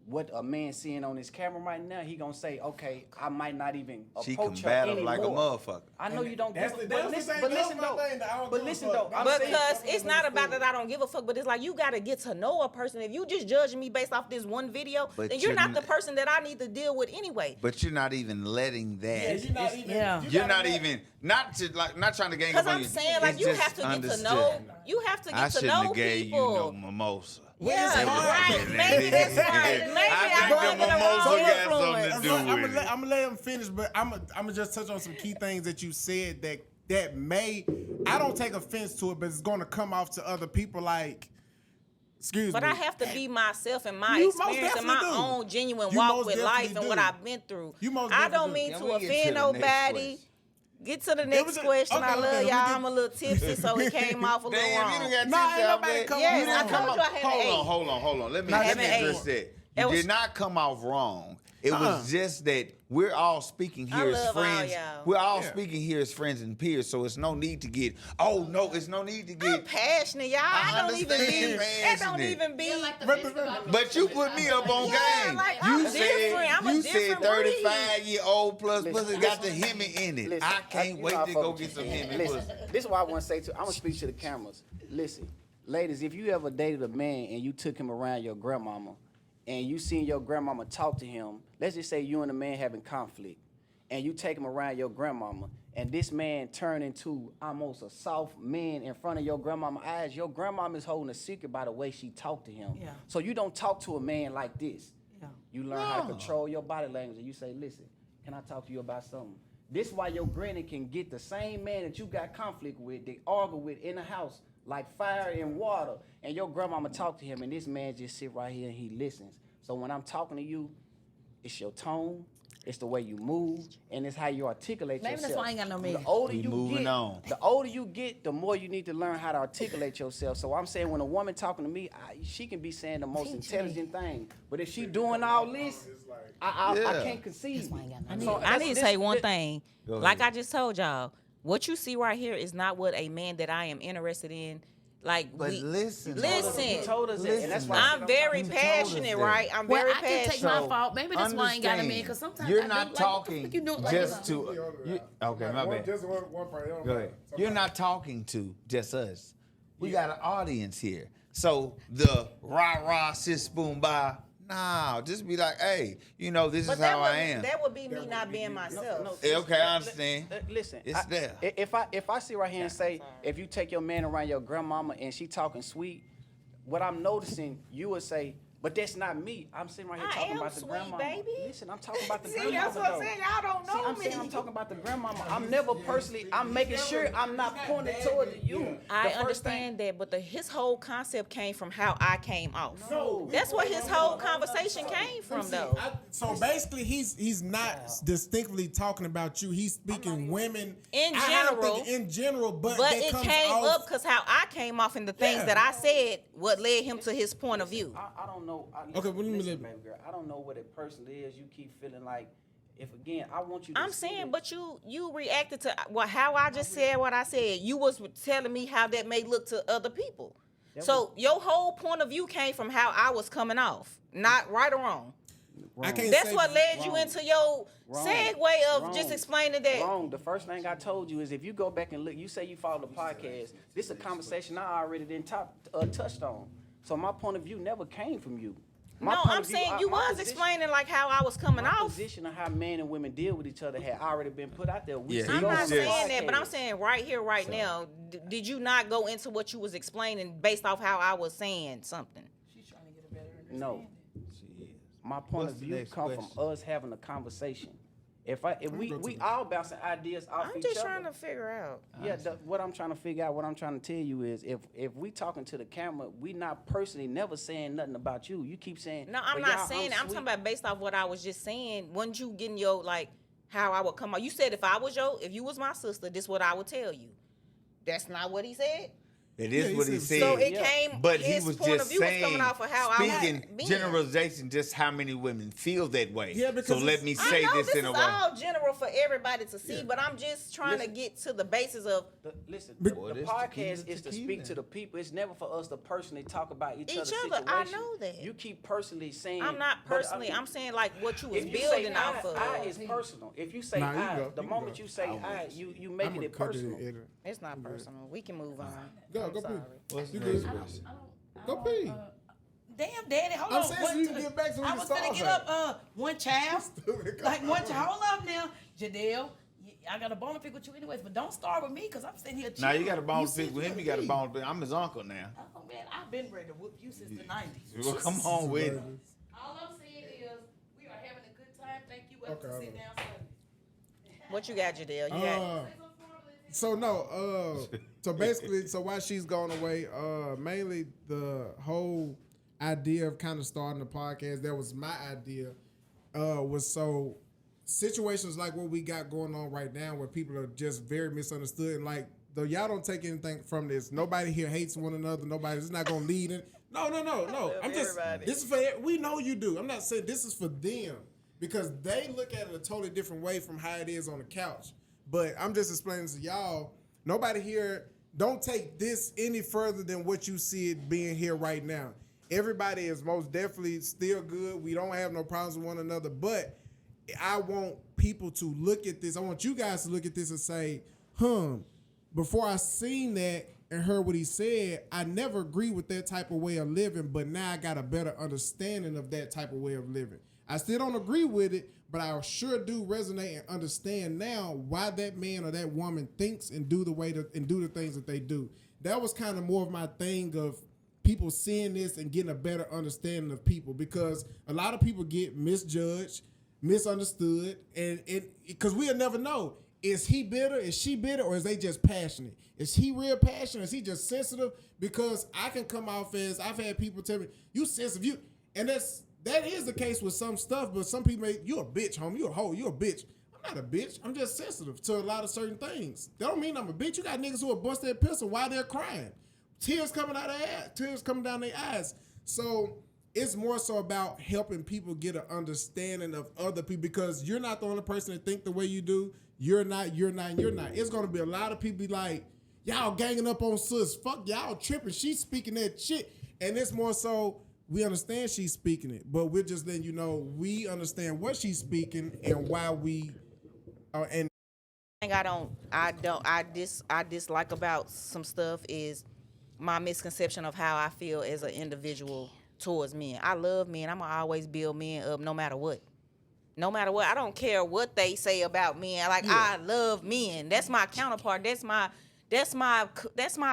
what a man seeing on his camera right now. He gonna say, okay, I might not even She approach her combative anymore. like a motherfucker. I know you don't That's give the- a that's the but thing, listen that's though. my thing, that I don't But give a listen fuck. though. I'm Because saying, it's not about that I don't give a fuck, but it's like you gotta get to know a person. If you just judging me based off this one video, But then you're you're not the n- person that I need to deal with anyway. But you're not even letting that. You're not even. Yeah. You're not even not trying to gang Because up on I'm you. saying, like, It's you just have to get to understood. know. You have to I get to shouldn't know have gave you people. no mimosa. Yeah, hard. right. Maybe that's right. Maybe I I'm think the under the mimosa wrong got influence. something to do I'm with it. gonna let him finish, but I'm gonna just touch on some key things that you said that may. I don't take offense to it, but it's gonna come off to other people like. Excuse But me. I have to be myself and my You most experience and my definitely do. own genuine You walk most with life definitely and what do. I've been through. You most I don't definitely mean do. to Can we get offend to the next nobody. question? Get to the was next a- question. okay, I love okay, let me y'all. get- I'm a little tipsy, so it came off a little Damn, you wrong. done got Nah, tips ain't out nobody there. come Yes, off I wrong. told you I had an eight. Hold on. Let me I let have me an address eight. that. You It was- did not come off wrong. It was just that we're all speaking here as love all friends. y'all. We're all speaking here as friends and peers, so it's no need to get. Oh no, it's no need to get. I'm passionate, y'all. I don't even be. That don't passionate. even be. But you put me up on game. like, I'm You different. I'm a you said different breed. 35-year-old plus pussy got the Hemi in it. Listen, I can't you wait know I to fuck go with get you. some Hemi Listen, pussy. this is what I want to say to. I'm gonna speak to the cameras. Listen, ladies, if you ever dated a man and you took him around your grandmama, and you seen your grandmama talk to him, let's just say you and the man having conflict, and you take him around your grandmama, and this man turn into almost a soft man in front of your grandmama's eyes, your grandmama is holding a secret by the way she talked to him. Yeah. So you don't talk to a man like this. Yeah. You learn how to control your body language, and you say, listen, can I talk to you about something? This is why your granny can get the same man that you got conflict with, they argue with in the house, like fire and water, and your grandmama talk to him, and this man just sit right here and he listens. So when I'm talking to you, it's your tone, it's the way you move, and it's how you articulate Maybe yourself. that's why I ain't got no man. The older We you moving get, on. the older you get, the more you need to learn how to articulate yourself. So I'm saying when a woman talking to me, she can be saying the most Teach me. intelligent thing, but if she doing all this, I can't conceive. I need to say one this- thing. Go Like ahead. I just told y'all, what you see right here is not what a man that I am interested in. Like, But listen. You told us that, and that's why I said I'm very You told us passionate, that. right? I'm Well, very I can take passionate. my fault. Maybe that's why I ain't got a man. Because sometimes You're I not do, like, what the talking fuck you doing? Like, just to. Okay, my One- bad. Just one part. Go ahead. You're not talking to just us. We got an audience here. So the rah sis boom bye. Nah, just be like, hey, this But is that how I am. That would be me not being myself. Okay, I understand. Listen, It's there. If I sit right here and say, if you take your man around your grandmama and she talking sweet, what I'm noticing, you would say, but that's not me. I'm sitting right here I talking am about the sweet, grandmama. baby. Listen, I'm talking about the See, grandmama. that's what I'm though. saying. Y'all don't know See, I'm me. saying I'm talking about the grandmama. I'm never personally. I'm making sure I'm not pointing towards you. I The first thing- understand that, but his whole concept came from how I came off. No. That's where his whole conversation came from, though. So basically, he's not distinctly talking about you. He's speaking women In I don't general. think in general, but But that it comes came off, up because how I came off and the things Yeah. that I said, what led him to his point of view. I don't know. Okay, well, let me listen, let- baby girl. I don't know what it personally is. You keep feeling like, if again, I want you to. I'm see saying, it. but you reacted to how I just said what I said. You was telling me how that may look to other people. So your whole point of view came from how I was coming off, not right or wrong. I can't That's say what led you wrong. into your Wrong. segue of Wrong. just explaining that. Wrong. The first thing I told you is if you go back and look, you say you follow the podcast. This is a conversation I already touched on. So my point of view never came from you. My No, point I'm of view- saying you my was position- explaining like how I was coming My off. position of how men and women deal with each other had already been put out there. Yeah, I'm he not was saying just- that, but I'm saying right here, right now, did you not go into what you was explaining based off how I was saying something? She's trying to get a better understanding. No. My point What's of the view next come question? from us having a conversation. If we all bouncing ideas off I'm each just other. trying to figure out. Yeah, what I'm trying to figure out, what I'm trying to tell you is, if we talking to the camera, we not personally never saying nothing about you. You keep saying. No, I'm "Well, not y'all, saying that. I'm sweet." talking about based off what I was just saying. Wasn't you getting your like how I would come out? You said if you was my sister, this what I would tell you. That's not what he said. It is Yeah, what he he said. So it Yeah. came. But his he was point just of view saying, was coming off of how I speaking was being. generalization, just how many women feel that way. Yeah, because so let it's- me I say know this in a is way. all general for everybody to see, Yeah. but I'm just trying to get to the basis of Listen, But- the Boy, this podcast tequila, is to tequila. speak to the people. It's never for us to personally talk about each other's Each other, situation. I know that. You keep personally saying. I'm not but, personally. I mean, I'm saying like what you was if you say building off of. I is personal. If you say Nah, you I, go. the You moment go. you say I, you making I'ma it cut personal. and edit. It's not personal. We can move on. Go I'm pee. sorry. What's You the good? next question? Go pee. Damn, Daddy, hold I'm on. saying so you can get back so we I can was start finna get something. up. One child. Stupid. Like one child. Hold up now, Jadelle. I got a bone to pick with you anyways, but don't start with me because I'm sitting here. Now you chilling. got a bone to said pick with you him. You gotta got a pee. bone to pick. I'm his uncle now. Oh man, I've been ready to whoop you since the '90s. Well, come on with it. All I'm saying is we are having a good time. Thank you. Okay, Sit hold down. Sunday. What you got, Jadelle? You got So no, so basically, so while she's gone away, mainly the whole idea of kind of starting the podcast, that was my idea, was so situations like what we got going on right now where people are just very misunderstood and like, though y'all don't take anything from this. Nobody here hates one another. It's not gonna lead in. No. I'm just, everybody. this is for, we know you do. I'm not saying this is for them. because they look at it a totally different way from how it is on the couch. But I'm just explaining to y'all, nobody here, don't take this any further than what you see it being here right now. Everybody is most definitely still good. We don't have no problems with one another, but I want people to look at this. I want you guys to look at this and say, before I seen that and heard what he said, I never agreed with that type of way of living, but now I got a better understanding of that type of way of living. I still don't agree with it, but I sure do resonate and understand now why that man or that woman thinks and do the things that they do. That was kind of more of my thing of people seeing this and getting a better understanding of people, because a lot of people get misjudged, misunderstood, and because we'll never know. Is he bitter? Is she bitter? Or is they just passionate? Is he real passionate? Is he just sensitive? Because I can come off as, I've had people tell me, you sensitive, and that is the case with some stuff, but some people you a bitch, homie, you a hoe, you a bitch. I'm not a bitch. I'm just sensitive to a lot of certain things. That don't mean I'm a bitch. You got niggas who will bust their pistol while they're crying. Tears coming out of their eyes, tears coming down their eyes. So it's more so about helping people get an understanding of other people, because you're not the only person that think the way you do. You're not. It's going to be a lot of people be like, y'all ganging up on sis. Fuck, y'all tripping. She's speaking that shit. And it's more so, we understand she's speaking it, but we're just letting you know we understand what she's speaking and why we are. And I dislike about some stuff is my misconception of how I feel as an individual towards men. I love men. I'm gonna always build men up no matter what. No matter what. I don't care what they say about men. Like, I love men. That's my counterpart. That's my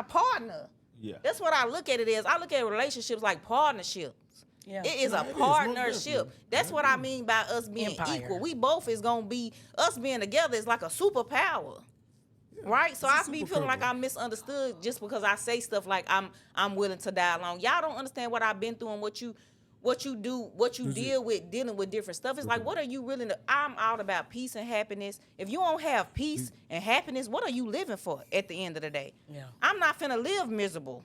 partner. Yeah. That's what I look at it as. I look at relationships like partnerships. Yeah. It is a partnership. That's what I mean by us being equal. We both is gonna be, us being together is like a superpower. Right? So I be feeling like I'm misunderstood just because I say stuff like I'm willing to die alone. Y'all don't understand what I've been through and what you deal with, dealing with different stuff. It's like, what are you really? I'm out about peace and happiness. If you don't have peace and happiness, what are you living for at the end of the day? Yeah. I'm not finna live miserable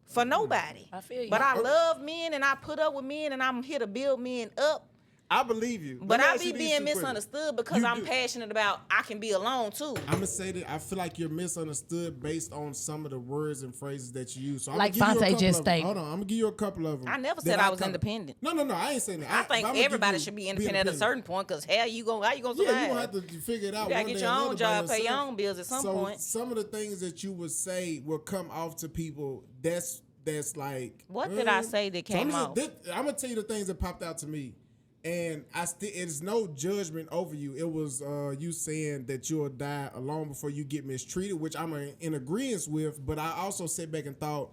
for nobody. I feel you. But I love men and I put up with men and I'm here to build men up. I believe you. But I be being misunderstood because I'm passionate about I can be alone too. I'm gonna say that I feel like you're misunderstood based on some of the words and phrases that you use. So like Fonte just stated. Hold on, I'm gonna give you a couple of them. I never said I was independent. No, I ain't saying that. I think everybody should be independent at a certain point, because how you gonna survive? Yeah, you gonna have to figure it out. You gotta get your own job, pay your own bills at some point. Some of the things that you would say will come off to people. That's like. What did I say that came off? I'm gonna tell you the things that popped out to me. And it's no judgment over you. It was you saying that you'll die alone before you get mistreated, which I'm in agreement with. But I also sat back and thought,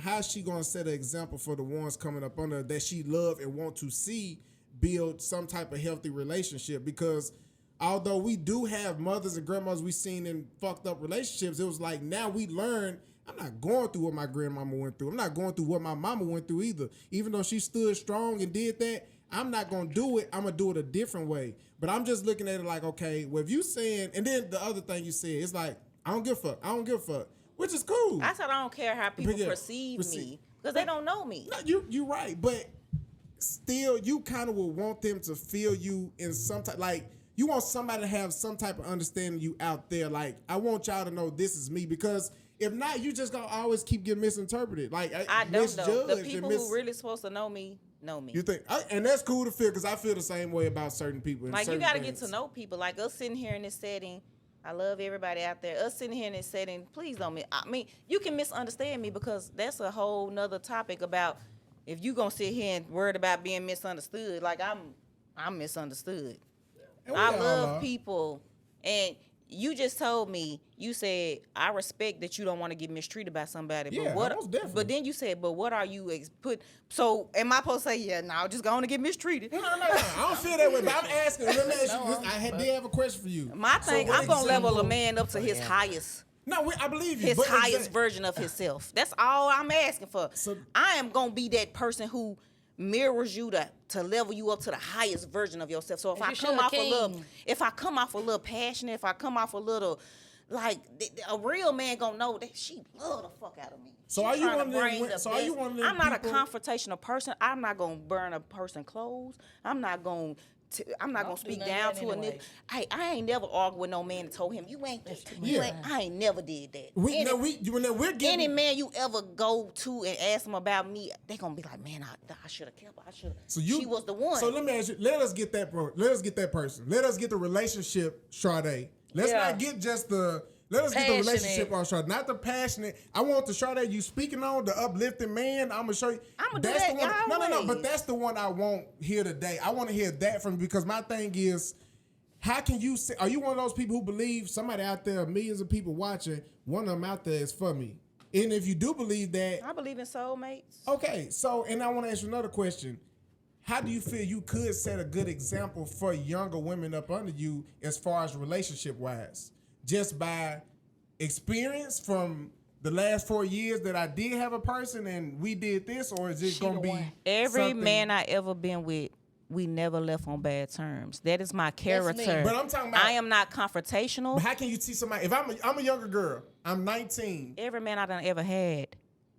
how's she gonna set an example for the ones coming up on her that she love and want to see build some type of healthy relationship? Because although we do have mothers and grandmothers we seen in fucked up relationships, it was like now we learn. I'm not going through what my grandmama went through. I'm not going through what my mama went through either. Even though she stood strong and did that, I'm not going to do it. I'm going to do it a different way. But I'm just looking at it like, okay, well, if you saying, and then the other thing you said, it's like, I don't give a fuck. I don't give a fuck, which is cool. I said I don't care how people perceive me because they don't know me. No, you're right. But still, you kind of will want them to feel you in some type, like, you want somebody to have some type of understanding you out there. Like, I want y'all to know this is me, because if not, you just going to always keep getting misinterpreted. Like, I don't know. The people who really supposed to know me. You think, and that's cool to feel, because I feel the same way about certain people. Like, you got to get to know people. Like, us sitting here in this setting, I love everybody out there. Us sitting here in this setting, please don't you can misunderstand me, because that's a whole nother topic about if you gonna sit here and worried about being misunderstood. Like, I'm misunderstood. I love people, and you just told me, you said, I respect that you don't want to get mistreated by somebody. Yeah, most definitely. But then you said, but what are you so am I supposed to say, yeah, no, just going to get mistreated? No. I don't feel that way, but I'm asking. Let me ask you, I did have a question for you. My thing, I'm going to level a man up to his highest. No, I believe you. His highest version of himself. That's all I'm asking for. So, I am going to be that person who mirrors you to level you up to the highest version of yourself. So if I come off a little passionate, if I come off a little like a real man gonna know that she love the fuck out of me. So are you one of them? I'm not a confrontational person. I'm not gonna burn a person clothes. I'm not gonna I'm not gonna speak down to a nigga. I ain't never argued with no man and told him you ain't this. I ain't never did that. Any man you ever go to and ask them about me, they gonna be like, man, I should have kept her. I should have. She was the one. So let me ask you. Let us get that person. Let us get the relationship, Sade. Let's not get just the. Let us get the relationship on Sade, not the passionate. I want the Sade you speaking on, the uplifting man. I'm gonna show you. I'm gonna do that. No. But that's the one I want here today. I want to hear that from you because my thing is, how can you say? Are you one of those people who believe somebody out there, millions of people watching, one of them out there is for me? And if you do believe that, I believe in soulmates. Okay, so and I want to ask you another question. How do you feel you could set a good example for younger women up under you as far as relationship wise? Just by experience from the last 4 years that I did have a person and we did this, or is it going to be every man I ever been with, we never left on bad terms. That is my character. But I'm talking about, I am not confrontational. But how can you see somebody? If I'm a younger girl, I'm 19. Every man I done ever had,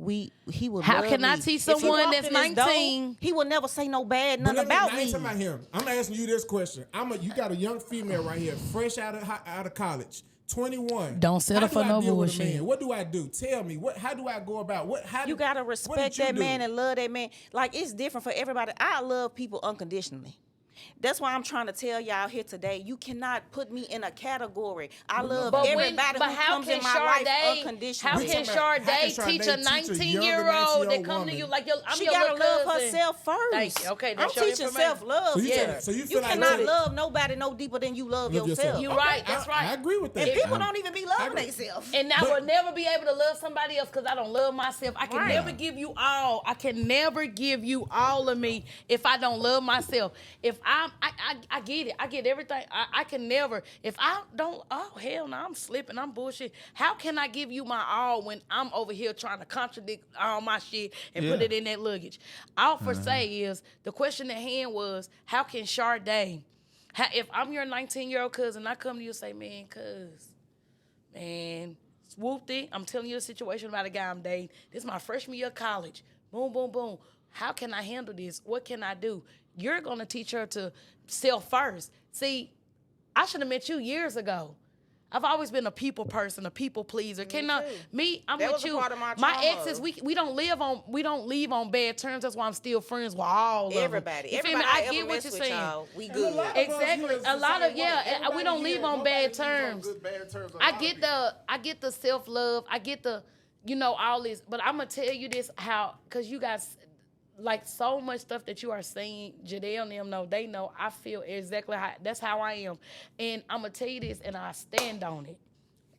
he would. How love can me. I see someone that's 19? He will never say no bad nothing about me. I ain't talking about him. I'm asking you this question. You got a young female right here, fresh out of college. 21. Don't settle for no bullshit. What do I do? Tell me. How do I go about? You gotta respect that man and love that man. Like, it's different for everybody. I love people unconditionally. That's why I'm trying to tell y'all here today, you cannot put me in a category. I love everybody who comes in my life unconditionally. How can Sade teach a 19-year-old that come to you like she gotta love herself first. Thank you. Okay, I'm teaching self-love. So you cannot love nobody no deeper than you love yourself. You're right. That's right. I agree with that. And people don't even be loving themselves. And I will never be able to love somebody else because I don't love myself. I can never give you all. I can never give you all of me if I don't love myself. If I get it. I get everything. I can never. If I don't, oh, hell no, I'm slipping. I'm bullshit. How can I give you my all when I'm over here trying to contradict all my shit and put it in that luggage? All for say is, the question at hand was, how can Sade, if I'm your 19-year-old cousin, I come to you and say, man, swoopty, I'm telling you a situation about a guy I'm dating. This is my freshman year of college. Boom, boom, boom. How can I handle this? What can I do? You're going to teach her to self first. See, I should have met you years ago. I've always been a people person, a people pleaser. I'm with you. My exes, we don't leave on bad terms. That's why I'm still friends with all of them. Everybody. I get what you're saying. We good. Exactly. A lot of we don't leave on bad terms. I get the self-love. I get the all this, but I'm gonna tell you this because you guys. Like, so much stuff that you are saying, Jadelle and them know, they know I feel exactly that's how I am. And I'm going to tell you this, and I stand on it.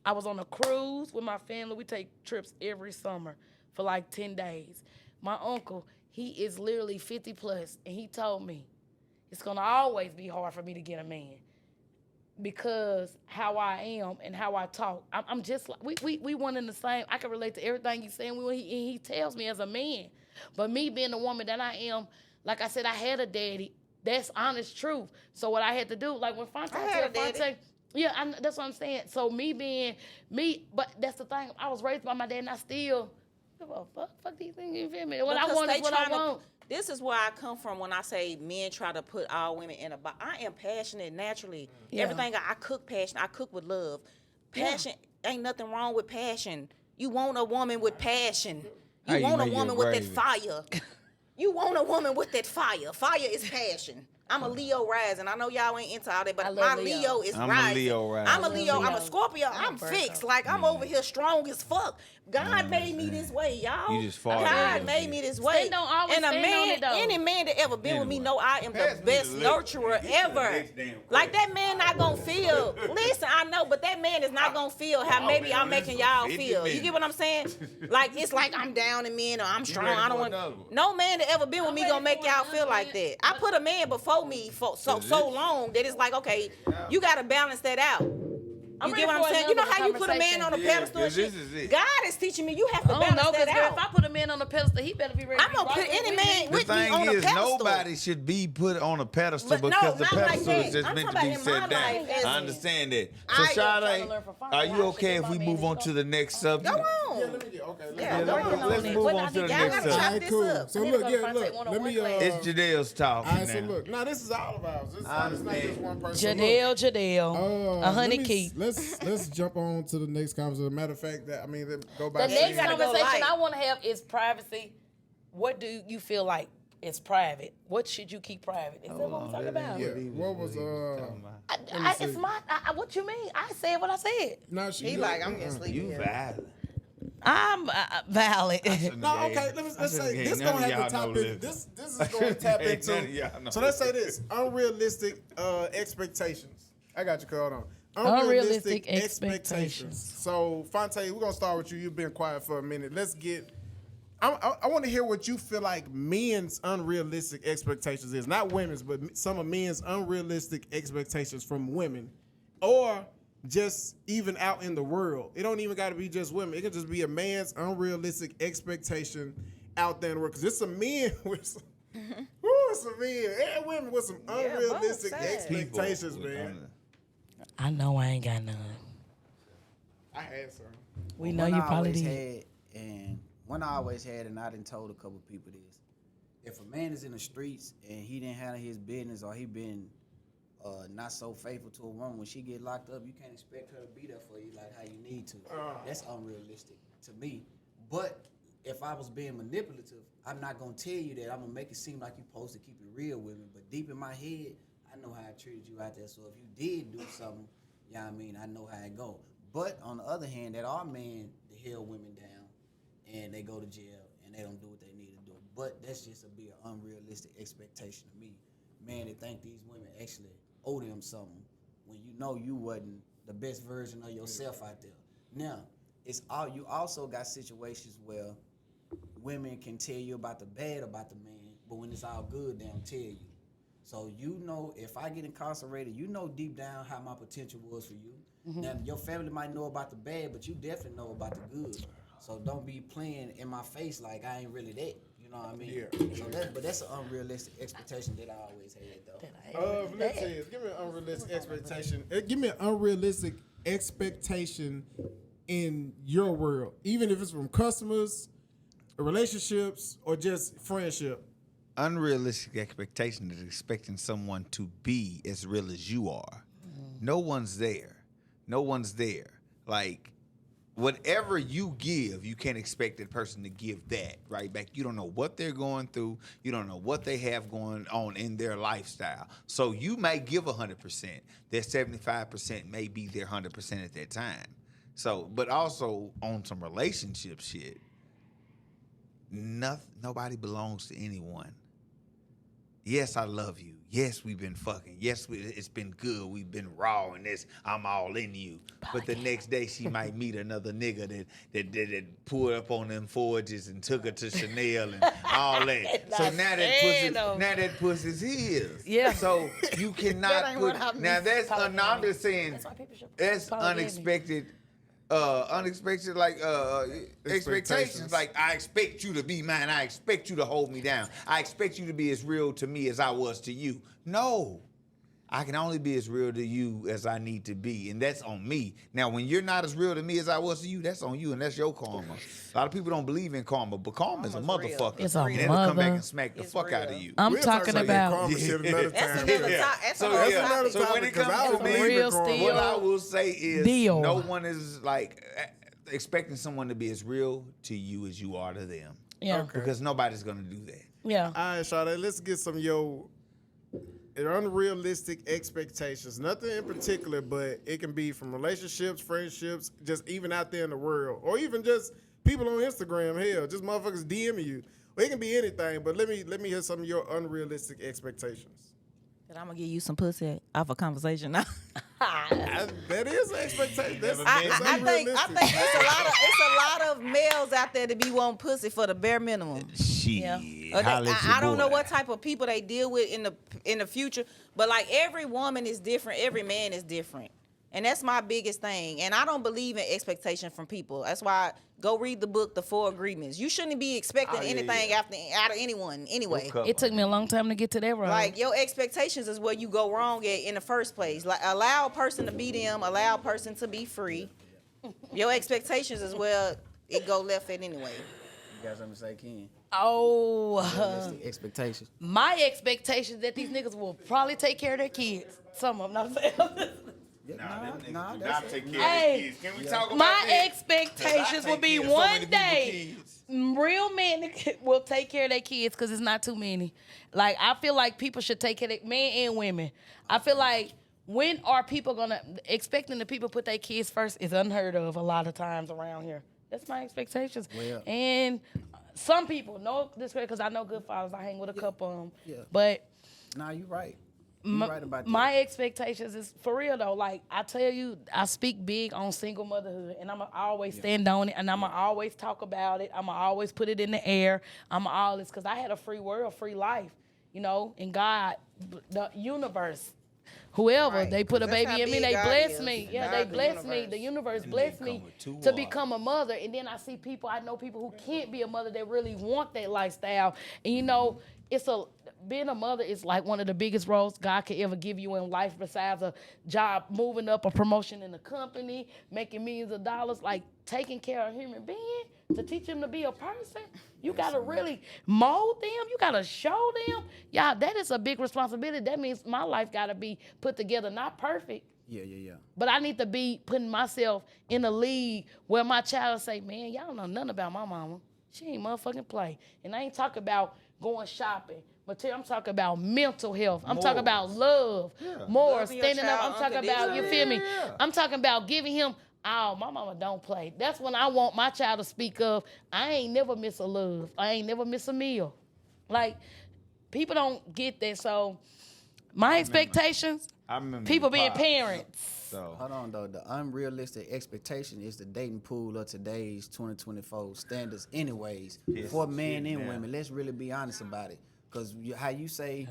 I was on a cruise with my family. We take trips every summer for like 10 days. My uncle, he is literally 50 plus, and he told me it's going to always be hard for me to get a man because how I am and how I talk. I'm just like, we one in the same. I can relate to everything he's saying. He tells me as a man. But me being the woman that I am, like I said, I had a daddy. That's honest truth. So what I had to do, like when Fonte, that's what I'm saying. So me being me, but that's the thing. I was raised by my dad, and I still, fuck these things. You feel me? What I want is what I want. This is where I come from when I say men try to put all women in a box. I am passionate naturally. Yeah. Everything I cook passion. I cook with love. Passion ain't nothing wrong with passion. You want a woman with passion. You want a woman with that fire. You want a woman with that fire. Fire is passion. I'm a Leo rising. I know y'all ain't into all that, but my Leo is rising. I'm a Leo rising. I'm a Leo. I'm a Scorpio. I'm fixed. Like, I'm over here strong as fuck. God made me this way, y'all. You just fought God made me this way. Don't always and a man, any man that ever been with me know I am the best nurturer ever. Like, that man not gonna feel. Listen, I know, but that man is not gonna feel how maybe I'm making y'all feel. You get what I'm saying? Like, it's like I'm down in men or I'm strong. I don't want. No man that ever been with me gonna make y'all feel like that. I put a man before me for so long that it's like, okay, you gotta balance that out. I'm You ready get what for I'm saying? You know another how you put a man conversation. on a pedestal and 'cause shit? this is it. God is teaching me you have to I don't balance know, that because out. if I put a man on a pedestal, he better be ready. I'm to gonna be put right there any with man me. The with me thing on a is, pedestal. nobody should be put on a pedestal But no, because the not like pedestal that. is just I'm meant to talking be about in set my down. life as- I understand that. So, I am trying to Sade, learn from are Fonte. you I okay should if get we my move man on to to the next subject? Go on. Yeah, let me get okay. Yeah, Yeah, go on. let's move What on I to the need Y'all next gotta subject. chop Alright, this cool. up. So I need to look, go yeah, to Fonte look. one-on-one Let me. class. It's Jadel's talk All right, so now. look. Now this is all of ours. It's not just one person. Jadale, a honey let me- key. Let's jump on to the next conversation. Matter of fact, go by. The next saying- gotta go conversation light. I want to have is privacy. What do you feel like is private? What should you keep private? Is that what we're talking about? Yeah. What was It's my. What you mean? I said what I said. No, she. He like, I'm getting sleepy. You here. violent. I'm valid. No, okay. Let's say this gonna have to tap in. This is gonna tap into. So let's say this: unrealistic expectations. I got you. Hold on. Unrealistic expectations. So Fonte, we're gonna start with you. You've been quiet for a minute. Let's get. I want to hear what you feel like men's unrealistic expectations is. Not women's, but some of men's unrealistic expectations from women, or just even out in the world. It don't even got to be just women. It could just be a man's unrealistic expectation out there in the world. Because it's some men with some, some men and women with some unrealistic both sides. expectations, man. I know I ain't got none. I had some. We know One you I probably always did. had, and one I always had, and I done told a couple people this. If a man is in the streets and he didn't handle his business, or he been not so faithful to a woman, when she get locked up, you can't expect her to be there for you like how you need to. That's unrealistic to me. But if I was being manipulative, I'm not gonna tell you that. I'm gonna make it seem like you're supposed to keep it real with me. But deep in my head, I know how I treated you out there. So if you did do something, yeah, I mean, I know how it go. But on the other hand, there are men that held women down and they go to jail and they don't do what they need to do. But that's just be an unrealistic expectation of me. Man, they think these women actually owe them something when you know you wasn't the best version of yourself out there. Now, you also got situations where women can tell you about the bad about the man, but when it's all good, they don't tell you. So you know, if I get incarcerated, you know deep down how my potential was for you. Now, your family might know about the bad, but you definitely know about the good. So don't be playing in my face like I ain't really that. You know what I mean? Yeah. So that's an unrealistic expectation that I always had, though. Let's say this. Give me an unrealistic expectation. Give me an unrealistic expectation in your world, even if it's from customers, relationships, or just friendship. Unrealistic expectation is expecting someone to be as real as you are. No one's there. No one's there. Like, whatever you give, you can't expect that person to give that right back. You don't know what they're going through. You don't know what they have going on in their lifestyle. So you may give 100%. Their 75% may be their 100% at that time. So, but also on some relationship shit, nobody belongs to anyone. Yes, I love you. Yes, we've been fucking. Yes, it's been good. We've been raw in this. I'm all in you. But the next day she might meet another nigga that pulled up on them forges and took her to Chanel and all that. So now that pussy's his. Yeah. So you cannot put. Now that's I'm just saying that's unexpected. Unexpected expectations. Like, I expect you to be mine. I expect you to hold me down. I expect you to be as real to me as I was to you. No. I can only be as real to you as I need to be, and that's on me. Now, when you're not as real to me as I was to you, that's on you, and that's your karma. A lot of people don't believe in karma, but karma is a motherfucker. It's a and it'll come back and smack the fuck out of you. I'm talking about karma shit another time. That's another topic. So when it comes to me, real steel what I will say is deal. No one is like expecting someone to be as real to you as you are to them. Yeah. Okay. Because nobody's gonna do that. Yeah. All right, Sade, let's get some of your unrealistic expectations. Nothing in particular, but it can be from relationships, friendships, just even out there in the world, or even just people on Instagram. Hell, just motherfuckers DMing you. Well, it can be anything, but let me hear some of your unrealistic expectations. That I'm gonna give you some pussy off a conversation now. That is an expectation. That's I think unrealistic. it's a lot of males out there that be wanting pussy for the bare minimum. Shit. Yeah. I don't know what type of people they deal with in the future, but like every woman is different, every man is different, And that's my biggest thing. And I don't believe in expectation from people. That's why go read the book, The 4 Agreements. You shouldn't be expecting anything out of anyone anyway. It took me a long time to get to that road. Like, your expectations is where you go wrong at in the first place. Like, allow a person to be them, allow a person to be free. Your expectations is where it go left at anyway. You got something to say, Ken? Oh, Expectations. my expectations that these niggas will probably take care of their kids. Some of them, not saying. Nah, not take care Hey, of the kids. Can we talk about my that? expectations will be one day real men will take care of their kids because it's not too many. Like, I feel like people should take care of men and women. I feel like when are people gonna expecting the people put their kids first is unheard of a lot of times around here. That's my expectations. Well, and some people, no disrespect, because I know good fathers. I hang with a couple of them. Yeah. But Nah, you right. You right about that. my expectations is for real though. Like, I tell you, I speak big on single motherhood, and I'ma always stand on it, and I'ma always talk about it. I'ma always put it in the air. I'ma always, because I had a free world, free life, you know. And God, the universe, whoever, Right. they put a That's baby how in me, big they God bless is. me. Yeah, God, they the bless me. universe. The universe And blessed they me come with 2 to wives. become a mother. And then I see people, I know people who can't be a mother that really want that lifestyle. And you know, being a mother is like one of the biggest roles God could ever give you in life, besides a job, moving up, a promotion in the company, making millions of dollars. Like, taking care of a human being, to teach them to be a person, you gotta really mold them. You gotta show them. Yeah, that is a big responsibility. That means my life gotta be put together, not perfect. Yeah. But I need to be putting myself in a league where my child say, man, y'all don't know nothing about my mama. She ain't motherfucking play. And I ain't talking about going shopping. But I'm talking about mental health. I'm talking about love. More Loving your standing up. child I'm talking about, you feel me? Yeah. I'm talking about giving him, oh, my mama don't play. That's when I want my child to speak of, I ain't never miss a love. I ain't never miss a meal. Like, people don't get that. So my expectations, I remember people being Pop. parents. So Hold on, though. The unrealistic expectation is the dating pool of today's 2024 standards anyways, for men and women. Let's really be honest about it. Because how you say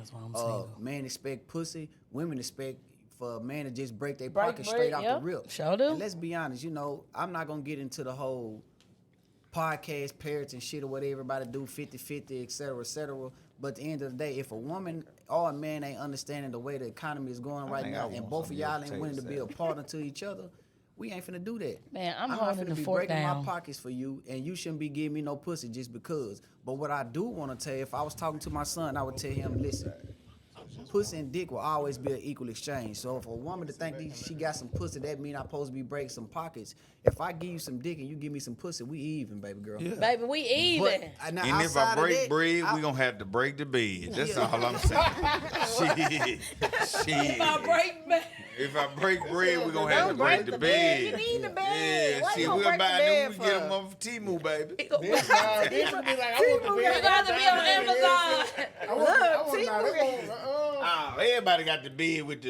men expect pussy, women expect for a man to just break their pocket straight out the rip. Sure do. And let's be honest, you know, I'm not going to get into the whole podcast parrots and shit or what everybody do, 50-50, et cetera, et cetera. But at the end of the day, if a woman or a man ain't understanding the way the economy is going right think I now, want and both of some y'all of ain't willing to be a potatoes. partner to each other, we ain't finna do that. Man, I'm not holding finna the be fork breaking down. my pockets for you, and you shouldn't be giving me no pussy just because. But what I do want to tell you, if I was talking to my son, I would tell him, listen, pussy and dick will always be an equal exchange. So if a woman to think she got some pussy, that mean I'm supposed to be breaking some pockets. If I give you some dick and you give me some pussy, we even, baby girl. Yeah. Baby, we even. Now, and if I outside of break that, bread, we gonna have to break the bed. That's all I'm saying. Shit. If I break bread, we gonna have to break the bed. You need the bed. Yeah, Why shit, you we'll gonna break buy the them. bed We for? get them off of Temu, baby. This be like, I want the You bed. got to be on Amazon. I want Everybody got the bed with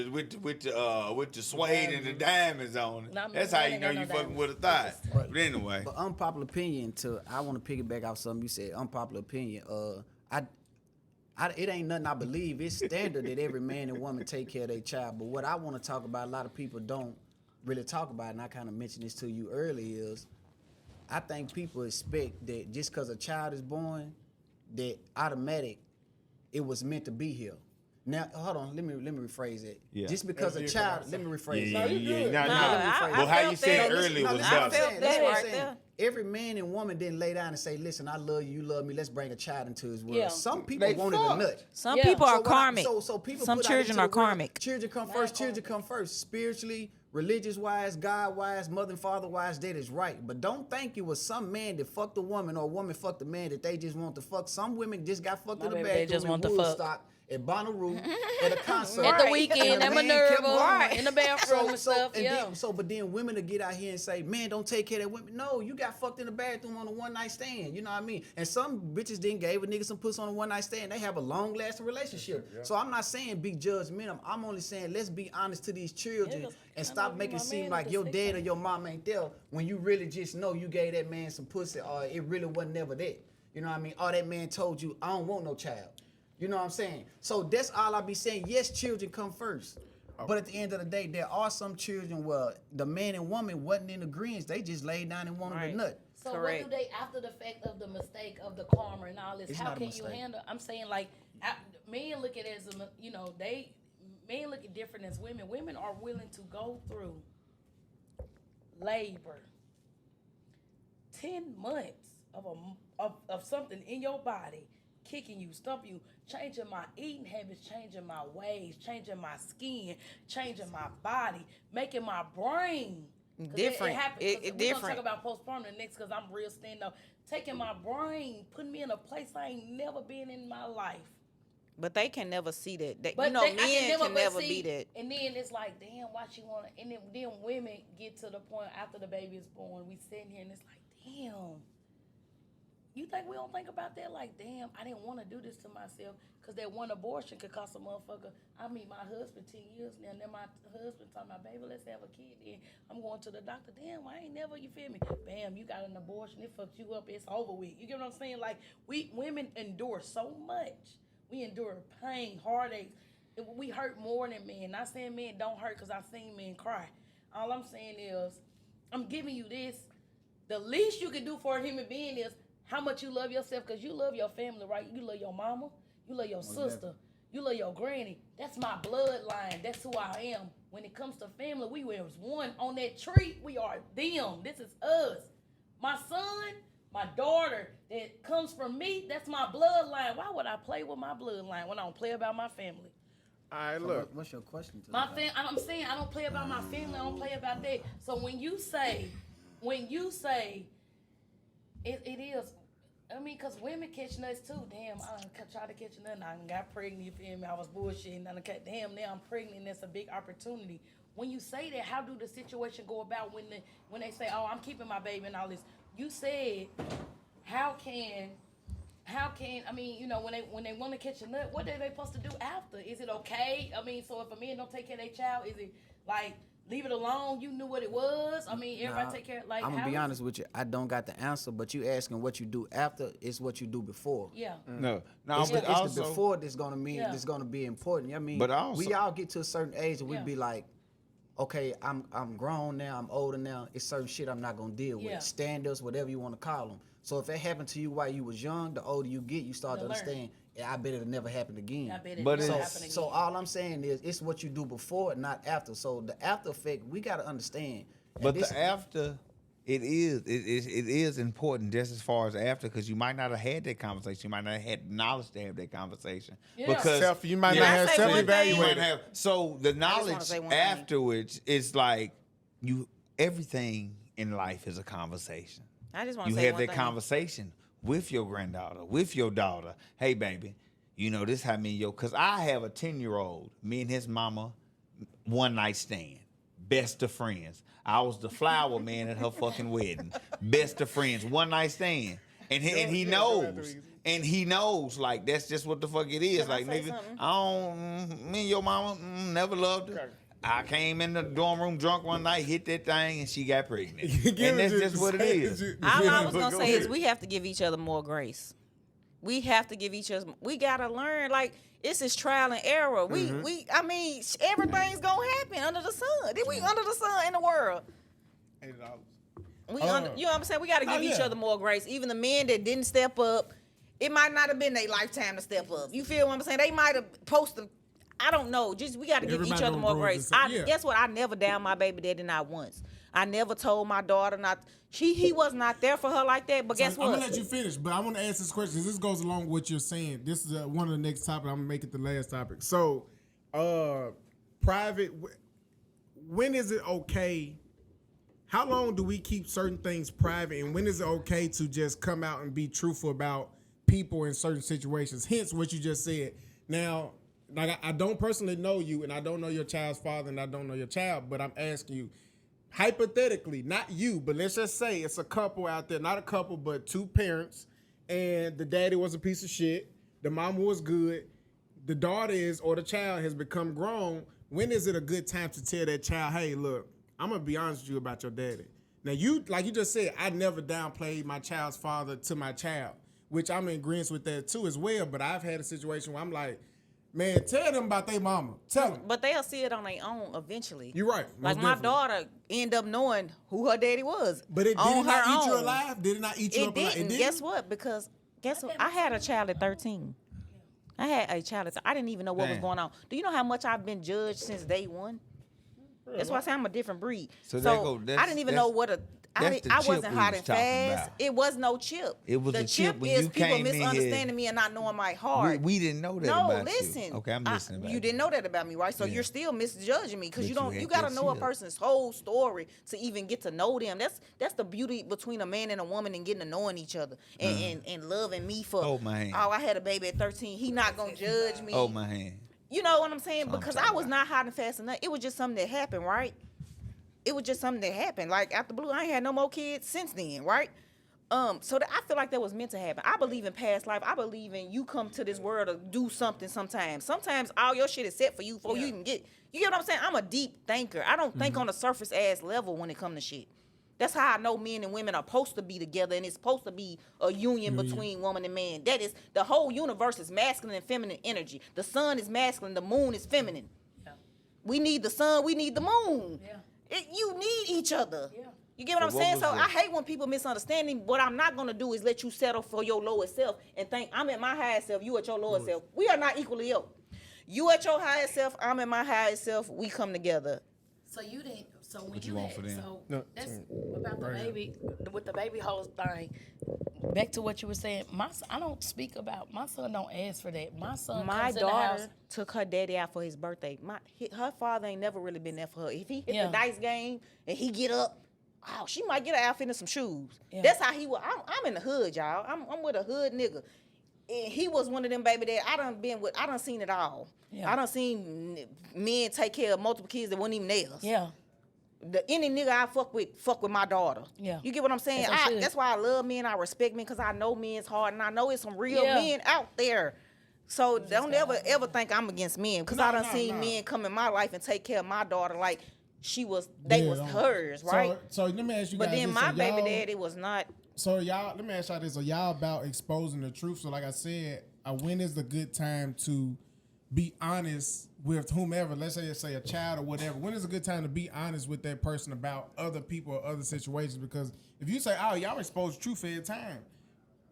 the suede and the diamonds on it. Not That's me, how I you ain't know got you no fucking diamonds. with a thigh. But anyway, But unpopular opinion, I want to piggyback off something you said. Unpopular opinion. It ain't nothing I believe. It's standard that every man and woman take care of their child. But what I want to talk about, a lot of people don't really talk about, and I kind of mentioned this to you earlier, is I think people expect that just because a child is born, that automatic, it was meant to be here. Now, hold on, let me rephrase it. Yeah. Just because a child, let me rephrase it. No, I But how you felt said that. earlier was I better. felt That's that what I'm right saying. there. Every man and woman didn't lay down and say, listen, I love you love me, let's bring a child into his world. Yeah. Some people They wanted fuck. a nut. Some Yeah. people are what karmic. So people Some put out children into are the world, karmic. Children come first. Children come first. Spiritually, religious-wise, God-wise, mother and father-wise, that is right. But don't think it was some man that fucked a woman or a woman fucked a man that they just want to fuck. Some women just got fucked My in the baby, they just bathroom want in to fuck. Woodstock, at Bonnaroo, at a concert. At the Right. weekend, And at the man kept Minerva, going. in the bathroom and stuff. And Yeah. but then women to get out here and say, man, don't take care of that women. No, you got fucked in the bathroom on a one night stand. You know what I mean? And some bitches didn't gave a nigga some pussy on a one night stand. They have a long lasting relationship. So I'm not saying be judgmental. I'm only saying let's be honest to these children and stop making it seem like your dad or your mom ain't there when you really just know you gave that man some pussy or it really wasn't never that. You know what I mean? Or that man told you, I don't want no child. You know what I'm saying? So that's all I be saying. Yes, children come first. But at the end of the day, there are some children where the man and woman wasn't in agreement. They just laid down and wanted a nut. So Correct. what do they, after the fact of the mistake of the karma and all this, It's how not a can you mistake. handle? I'm saying like, men look at it as men look at different as women. Women are willing to go through labor, 10 months of something in your body, kicking you, stumping you, changing my eating habits, changing my ways, changing my skin, changing my body, making my brain Different. It happens. It We're gonna different. talk about postpartum next because I'm real stand up. Taking my brain, putting me in a place I ain't never been in my life. But they can never see that. But men I can never see, be that. And then it's like, damn, why she wanna? And then women get to the point after the baby is born, we sitting here and it's like, damn. You think we don't think about that? Like, damn, I didn't want to do this to myself because that one abortion could cost a motherfucker. I meet my husband 10 years now, and then my husband talking about, baby, let's have a kid. Then I'm going to the doctor. Damn, I ain't never, you feel me? Bam, you got an abortion. It fucked you up. It's over with. You get what I'm saying? Like, we women endure so much. We endure pain, heartaches. We hurt more than men. Not saying men don't hurt because I've seen men cry. All I'm saying is, I'm giving you this. The least you can do for a human being is how much you love yourself, because you love your family, right? You love your mama, you love your sister, you love your granny. That's my bloodline. That's who I am. When it comes to family, we was one on that tree. We are them. This is us. My son, my daughter that comes from me, that's my bloodline. Why would I play with my bloodline when I don't play about my family? All right, So look. what's your question to My me? I'm saying I don't play about my family. I don't play about that. So when you say it is, I mean, because women catch nuts too. Damn, I done tried to catch a nut and I done got pregnant, you feel me? I was bullshitting. Damn, now I'm pregnant and that's a big opportunity. When you say that, how do the situation go about when they say, oh, I'm keeping my baby and all this? You said, how can I mean, you know, when they want to catch a nut, what are they supposed to do after? Is it okay? I mean, so if a man don't take care of their child, is it like leave it alone? You knew what it was. I mean, everybody take care. Like, I'm gonna be honest with you. I don't got the answer, but you asking what you do after is what you do before. Yeah. No, It's, but the also before that's gonna mean Yeah. that's gonna be important. I mean, But also- we all get to a certain age and we Yeah. be like, okay, I'm grown now, I'm older now. It's certain shit I'm not gonna deal with. Yeah. Stand-ups, whatever you want to call them. So if that happened to you while you was young, the older you get, you start to You learn. understand. Yeah, I bet it'll never happen again. I bet it But will it's- happen again. So all I'm saying is, it's what you do before, not after. So the after effect, we gotta understand. And But this- the after, it is important just as far as after, because you might not have had that conversation. You might not have had knowledge to have that conversation. Yeah. Because You might Can not I have say one thing? you might self-evaluated. have. So the wanna knowledge say one thing. afterwards is like everything in life is a conversation. I just want to You say have one that thing. conversation with your granddaughter, with your daughter. Hey, baby, you know this how me and because I have a 10-year-old, me and his mama, one night stand, best of friends. I was the flower man at her fucking wedding, best of friends, one night stand, and he knows. And he knows, like, that's just what the fuck it is. Can I Like, say nigga, something? I don't, me and your mama never loved her. I came in the dorm room drunk one night, hit that thing, and she got pregnant. And that's just what it is. All I was gonna say is we have to give each other more grace. We have to give each other. We gotta learn. Like, this is trial and error. I mean, everything's gonna happen under the sun. We under the sun in the world. $80. You know what I'm saying? We gotta give each yeah. other more grace. Even the men that didn't step up, it might not have been their lifetime to step up. You feel what I'm saying? They might have posted. I don't know. Just we got to give each Everybody other don't more grow grace. up the same. Yeah. Guess what? I never down my baby daddy not once. I never told my daughter not. He was not there for her like that. But guess what? I'm gonna let you finish, but I want to ask this question. 'Cause this goes along with what you're saying. This is one of the next topic. I'm gonna make it the last topic. So, private. When is it okay? How long do we keep certain things private, and when is it okay to just come out and be truthful about people in certain situations? Hence, what you just said. Now, like I don't personally know you, and I don't know your child's father, and I don't know your child, but I'm asking you, hypothetically, not you, but let's just say it's a couple out there, not a couple, but two parents, and the daddy was a piece of shit, the mama was good, the daughter is, or the child has become grown. When is it a good time to tell that child, hey, look, I'm gonna be honest with you about your daddy? Now, you, like you just said, I never downplayed my child's father to my child, which I'm in agreement with that too as well, but I've had a situation where I'm like, Man, tell them about their mama. Tell them. But they'll see it on their own eventually. You're right. Like most my definitely. daughter end up knowing who her daddy was. But it did on it not her eat you own. alive? Did it not eat you It up alive? didn't. Guess what? Because guess what? I had a child at 13. I had a child at I didn't even know what was Damn. going on. Do you know how much I've been judged since day one? That's why I say I'm a different breed. So So, there go- I that's- didn't even that's- know what a. that's the I chip wasn't we hot was and talking fast. about. It was no chip. It was the a chip when is you people came in here. misunderstanding me and not knowing my heart. We didn't know that No, about listen. you. Okay, I'm listening about you didn't know that about me, right? So Yeah. you're still misjudging me because But you you don't. had You gotta that know a chip. person's whole story to even get to know them. That's the beauty between a man and a woman and getting to knowing each other and loving me for. Hold my hand. Oh, I had a baby at 13. He not gonna judge me. Oh, my hand. You know what I'm saying? That's what I'm Because talking I was about. not hot and fast enough. It was just something that happened, right? It was just something that happened. Like after Blue, I ain't had no more kids since then, right? So that I feel like that was meant to happen. I believe in past life. I believe in you come to this world to do something sometimes. Sometimes all your shit is set for you before you even get. You get what I'm saying? I'm a deep thinker. I don't think on a surface ass level when it comes to shit. That's how I know men and women are supposed to be together, and it's supposed to be a union between woman and man. That is, the whole universe is masculine and feminine energy. The sun is masculine, the moon is feminine. Yeah. We need the sun, we need the moon. Yeah. You need each other. Yeah. You get what I'm So what saying? was So the- I hate when people misunderstand me. What I'm not gonna do is let you settle for your lowest self and think I'm at my highest self, you at your lowest self. We are not equally yoked. You at your highest self, I'm at my highest self. We come together. So you didn't. So when What you you want had, for them? so No, that's mm, about the right here. baby with the baby hose thing. Back to what you were saying. I don't speak about my son. Don't ask for that. My son My comes in the house. daughter took her daddy out for his birthday. Her father ain't never really been there for her. If he hit Yeah. the dice game and he get up, oh, she might get an outfit and some shoes. Yeah. That's how he was. I'm in the hood, y'all. I'm with a hood nigga. And he was one of them baby that I done seen it all. Yeah. I done seen men take care of multiple kids that wasn't even theirs. Yeah. Any nigga I fuck with my daughter. Yeah. You get what I'm saying? That's what should. That's why I love men. I respect men because I know men's hard and I know it's some real Yeah. men out there. So don't ever think I'm against men because I done seen no. men come in my life and take care of my daughter like they was hers, right? So let me ask you But guys then this. my So baby y'all- daddy was not. So y'all, let me ask y'all this: Are y'all about exposing the truth? So like I said, when is the good time to be honest with whomever? Let's say a child or whatever. When is a good time to be honest with that person about other people or other situations? Because if you say, "Oh, y'all expose truth every time,"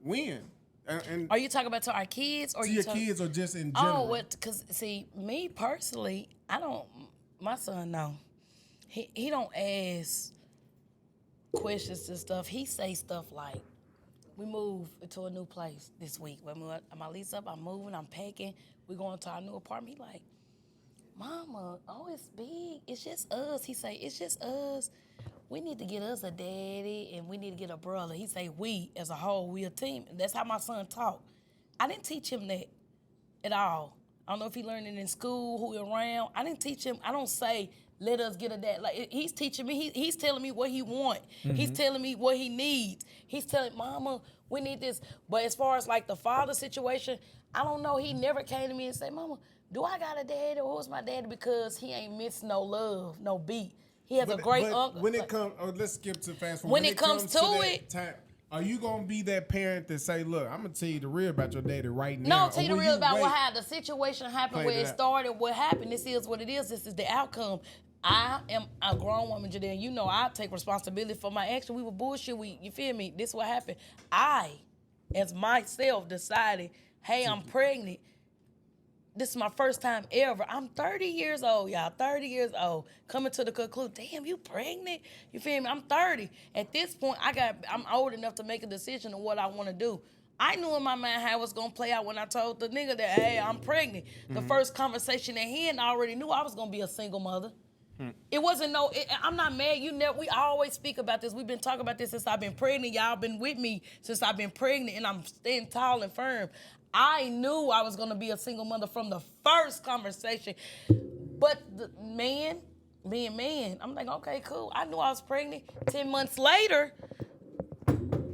when? And Are you talking about to our kids or to you your talking? kids or just in general? Oh, what? Because see, me personally, I don't. My son, no, he don't ask questions and stuff. He say stuff like, "We move into a new place this week. My lease up. I'm moving. I'm packing. We going to our new apartment." He like, "Mama, oh, it's big. It's just us." He say, "It's just us. We need to get us a daddy and we need to get a brother." He say, "We as a whole, we a team." And that's how my son talk. I didn't teach him that at all. I don't know if he learned it in school, who he around. I didn't teach him. I don't say, "Let us get a dad." Like he's teaching me. He's telling me what he want. He's telling me what he needs. He's telling Mama, we need this. But as far as like the father situation, I don't know. He never came to me and said, "Mama, do I got a daddy or who's my daddy?" Because he ain't missed no love, no beat. He has a great uncle. When it comes, let's skip to fast forward. When it comes to that it- time, are you gonna be that parent that say, "Look, I'm gonna tell you the real about your daddy right No, now"? tell you or the will real about wait? what happened. The situation happened, Play where it it out. started, what happened. This is what it is. This is the outcome. I am a grown woman, Jadelle. You know I take responsibility for my action. We were bullshit. You feel me? This is what happened. I, as myself, decided, hey, I'm pregnant. This is my first time ever. I'm 30 years old, y'all. 30 years old. Coming to the conclusion, damn, you pregnant? You feel me? I'm 30. At this point, I'm old enough to make a decision on what I want to do. I knew in my mind how it was gonna play out when I told the nigga that, hey, I'm pregnant. The first conversation at hand, I already knew I was gonna be a single mother. It wasn't I'm not mad. We always speak about this. We've been talking about this since I've been pregnant. Y'all been with me since I've been pregnant, and I'm staying tall and firm. I knew I was gonna be a single mother from the first conversation. But the man, being man, I'm like, okay, cool. I knew I was pregnant. 10 months later,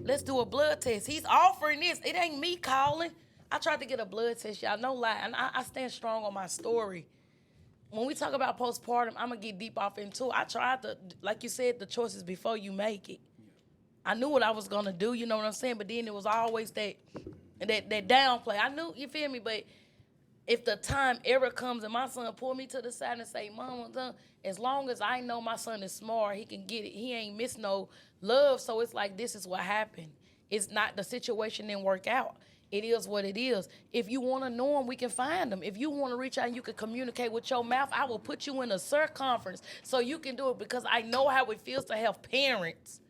let's do a blood test. He's offering this. It ain't me calling. I tried to get a blood test, y'all. No lie. And I stand strong on my story. When we talk about postpartum, I'm going to get deep off into it. I tried to, like you said, the choices before you make it. I knew what I was going to do, you know what I'm saying? But then it was always that downplay. I knew, you feel me? But if the time ever comes and my son pull me to the side and say, Mama, as long as I know my son is smart, he can get it. He ain't miss no love. So it's like, this is what happened. It's not the situation didn't work out. It is what it is. If you want to know them, we can find them. If you want to reach out and you can communicate with your mouth, I will put you in a circumference so you can do it, because I know how it feels to have parents.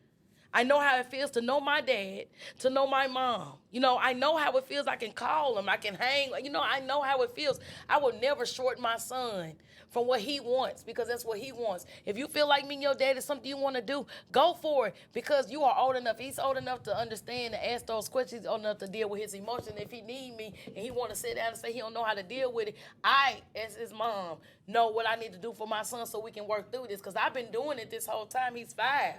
I know how it feels to know my dad, to know my mom. You know, I know how it feels. I can call him. I can hang. You know, I know how it feels. I will never short my son from what he wants, because that's what he wants. If you feel like me and your dad is something you want to do, go for it, because you are old enough. He's old enough to understand and ask those questions. He's old enough to deal with his emotions. If he need me and he want to sit down and say he don't know how to deal with it, I, as his mom, know what I need to do for my son so we can work through this, because I've been doing it this whole time. He's 5.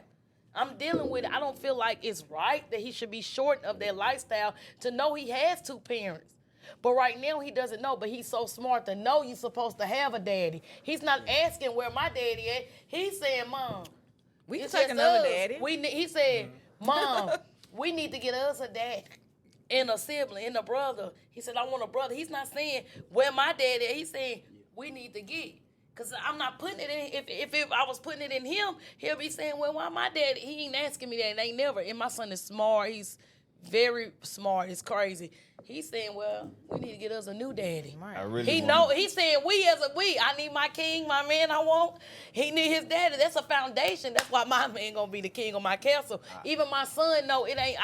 I'm dealing with it. I don't feel like it's right that he should be short of that lifestyle to know he has 2 parents. But right now he doesn't know, but he's so smart to know you're supposed to have a daddy. He's not asking where my daddy at. He's saying, Mom, we can take another us. daddy. He said, Mom, we need to get us a daddy and a sibling and a brother. He said, I want a brother. He's not saying where my daddy at. He's saying we need to get. Because I'm not putting it in. If I was putting it in him, he'll be saying, well, why my daddy? He ain't asking me that. And they never. And my son is smart. He's very smart. It's crazy. He's saying, well, we need to get us a new daddy. I really He want- know. He's saying I need my king, my man I want. He need his daddy. That's a foundation. That's why my man gonna be the king of my castle. Even my son know it ain't.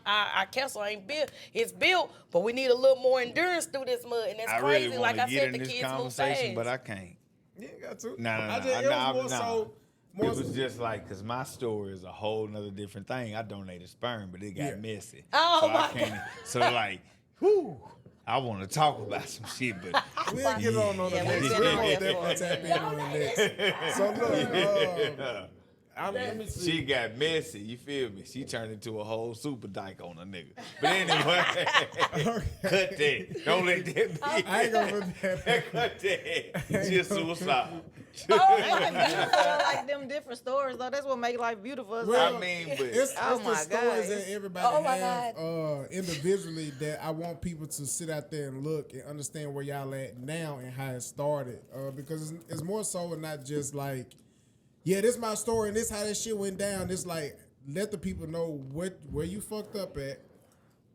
Our castle ain't built. It's built, but we need a little more endurance through this mud. And that's I crazy. really Like want I to get said, in the this kids move conversation, fast. but I can't. You ain't got to. No. It was just like, because my story is a whole nother different thing. I donated sperm, but it got messy. Oh, so my I can't. So like, whew, I want to talk about some shit, but We'll get on the Yeah, next. we'll We'll get definitely on tap in on the next. So look, let me see. she got messy. You feel me? She turned into a whole super dyke on a nigga. But anyway, cut that. Don't let that be. I ain't gonna put that. Cut that. She's suicide. Like them different stories though. That's what make life beautiful. Well, I mean, but It's Oh the my stories God. that everybody Oh my have individually that I want people to sit out there and look and understand where y'all at now and how it started. Because it's more so not just like, yeah, this is my story and this how that shit went down. It's like, let the people know where you fucked up at,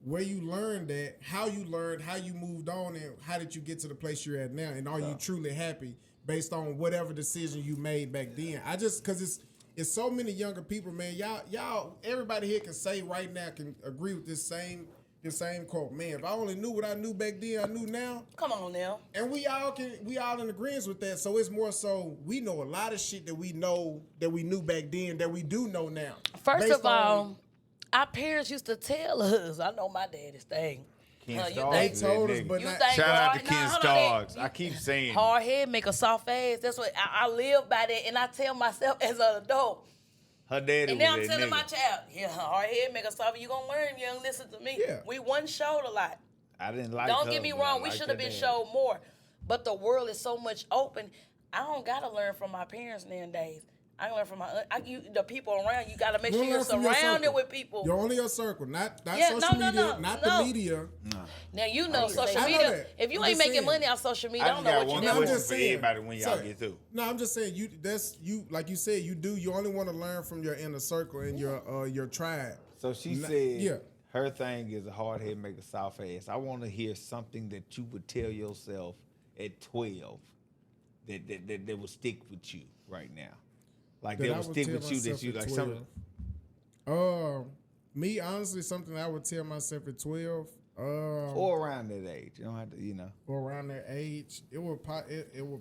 where you learned at, how you learned, how you moved on, and how did you get to the place you're at now, and are you truly happy based on whatever decision you made back then. I just, because it's so many younger people, man. Y'all, everybody here can say right now, can agree with this same quote. Man, if I only knew what I knew back then, I knew now. Come on now. And we all in agreement with that. So it's more so we know a lot of shit that we know that we knew back then that we do know now. First Based of all, on- our parents used to tell us, I know my daddy's thing. Ken you Starks think- is They told that us, nigga. but You not. think Shout out to hard- Ken nah, hold on, Starks. that- I keep saying it. Hard head make a soft ass. That's what I live by that, and I tell myself as an adult. Her daddy And now I'm was that telling my nigga. child, yeah, hard head make a soft. You gonna learn, you don't listen to me. Yeah. We wasn't showed a lot. I didn't like Don't her, get me but I wrong, we liked should her have been dad. showed more. But the world is so much open. I don't gotta learn from my parents nowadays. I learn from the people around. You gotta make You sure you're learn from your surrounded circle. with people. You're only your circle, not Yeah, social no, media, not no. the media. Now you know social I know media. that. If you I'm ain't just making saying. money off social media, I I don't just know got what one you're I'm doing. question just for saying. everybody when y'all So- get through. No, I'm just saying you like you said, you only want to learn from your inner circle and your tribe. So she Not- said yeah. her thing is a hard head make a soft ass. I want to hear something that you would tell yourself at 12 that would stick with you right now. Like That that I would would stick tell with you that myself you at like 12. something Me honestly, something I would tell myself at 12, or around that age. You don't have to, or around that age, it would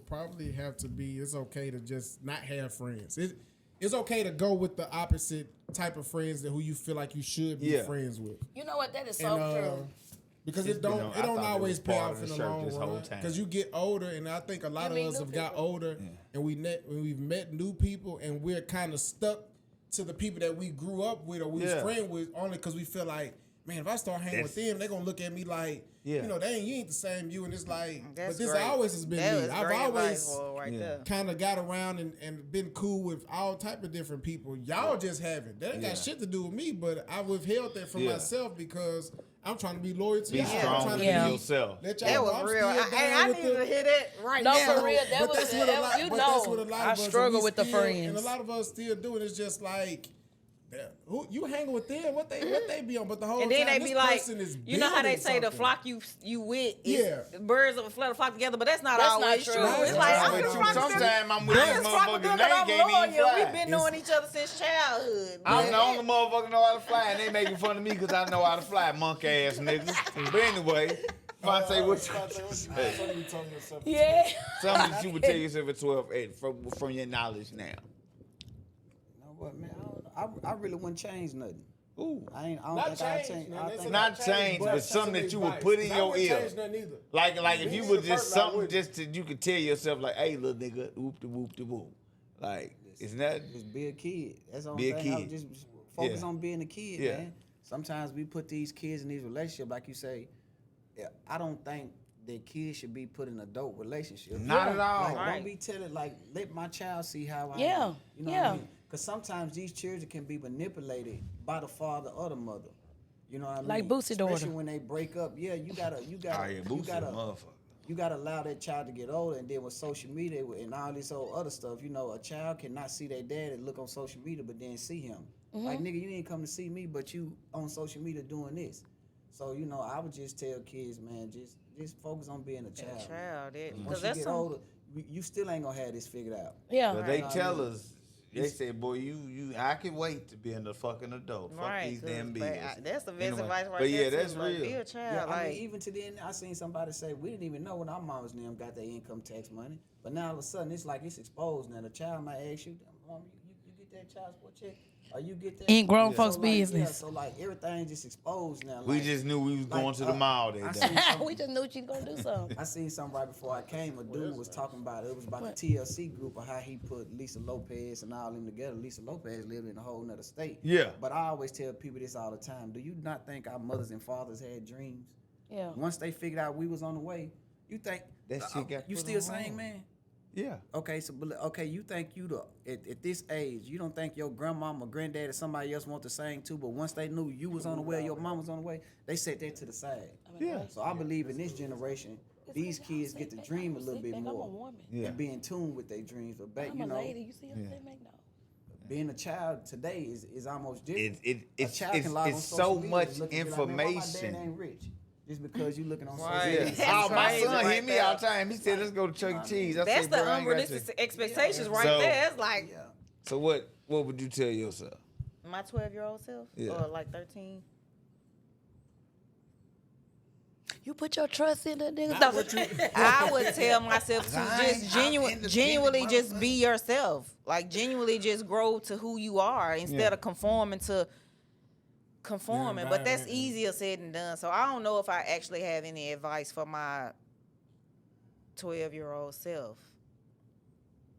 probably have to be. It's okay to just not have friends. It's okay to go with the opposite type of friends that who you feel like you should be Yeah. friends with. You know what? That is so And true. because It's it been don't on- I it don't thought it always was pay part off of in the the church long this whole run time. because you get older, and I think a lot of meet us new have got people. older, and we've met new people, and we're kind of stuck to the people that we grew up with or we was Yeah. friends with only because we feel like, man, if I start hanging with them, they're gonna look at me like, Yeah. you ain't the same you, and it's like, That's but this great. always has been That me. was I've great always advice, boy, right there. kind of got around and been cool with all type of different people. Y'all just haven't. That ain't got shit to do with me, but I withheld that from Yeah. myself because I'm trying to be loyal to Be y'all. I'm strong trying with to be yourself. Let y'all That know was I'm real. still down I with need to hear that right No, now. for real. That but was that's what a lot. you But that's what a know. lot I of us struggle we with the still- friends. and a lot of us still do it. It's just like, damn, who you hanging with them? What they be on? But the whole And then time, they be this like, person is you know how they building say the something. flock you with is Yeah. birds of a flock together, but that's not That's always not true. true. It's That's like not I'm true. with But flock together. Sometimes I'm with I these just flock with motherfuckers, them they 'cause I'm can't even loyal. We've fly. been knowing each other since childhood. I'm But- the only motherfucker know how to fly, and they making fun of me because I know how to fly, monk ass niggas. But anyway, Fonte, what you say? Yeah. Something that you would tell yourself at 12 from your knowledge now. You know what, man? I really wouldn't change nothing. Ooh. I don't Not think I change, change. man. I That's think Not change, but something that you would put in your ear. Like if you would just something just to, you could tell yourself like, hey, little nigga, whoop de whoop de whoop. Like, it's not. just be a kid. That's the Be only a thing. I kid. would just focus Yeah. on being a kid, Yeah. man. Sometimes we put these kids in these relationships, like you say. Yeah, I don't think that kids should be put in adult relationships. Not at all. Like, Right. don't be telling like let my child see how I Yeah, am. You know yeah. what I mean? Because sometimes these children can be manipulated by the father or the mother. You know what I mean? Like Boosie daughter. Especially when they break up. Yeah, you gotta Oh yeah, Boots a motherfucker. you gotta allow that child to get older, and then with social media and all this old other stuff, you know, a child cannot see their dad and look on social media, but then see him. Like, nigga, you ain't come to see me, but you on social media doing this. So, you know, I would just tell kids, man, just focus on being a child. Child, Once because you that's get some. older, you still ain't gonna have this figured out. Yeah. But they tell us, they say, boy, I can wait to be in the fucking adult. Fuck Right, these 'cause, damn but bills. that's the best Anyway, advice right but yeah, there. too. that's Like, real. Be a child, Yeah, I like mean, even to then, I seen somebody say we didn't even know when our mamas and them got their income tax money, but now all of a sudden it's like it's exposed. Now the child might ask you, "Mom, you get that child support check, or you get that?" Ain't grown So, folks' like, yeah, business. so like everything just exposed now. We like- just knew we was like, going to the mall I that seen day. some- We just knew she's gonna do something. I seen something right before I came. A dude was talking about it. It was about the TLC group of how he put Lisa Lopez and all them together. Lisa Lopez lived in a whole nother state. Yeah. But I always tell people this all the time. Do you not think our mothers and fathers had dreams? Yeah. Once they figured out we was on the way, you think That shit got you put still on same hold. man? Yeah. Okay, so you think at this age, you don't think your grandmama or granddad or somebody else want to sing too, but once they knew you was on the way, your mom was on the way, they set that to the side. Yeah. So I believe in this generation, these kids get to dream a little bit more Yeah. and be in tune with their dreams. But back, I'm you a know, lady. You see them make no. being a child today is almost different. It's A child can log on it's social so media much and look and be like, "Man, why my dad information. ain't rich just because you looking on social Right. media." Yeah. That's Oh, my crazy son right hit me there. all the time. He said, "Let's go to Chuck E. Cheese." I that's said, the "Bro, I ain't got unrealistic to." expectations right So- there. It's like Yeah. So what would you tell yourself? my 12-year-old self, Yeah. or like 13. You put your trust in that nigga. I would tell myself to I ain't- just I'm independent, genuinely just motherfucker. be yourself. Like genuinely just grow to who you are instead Yeah. of conforming. But that's environment. easier said than done. So I don't know if I actually have any advice for my 12-year-old self.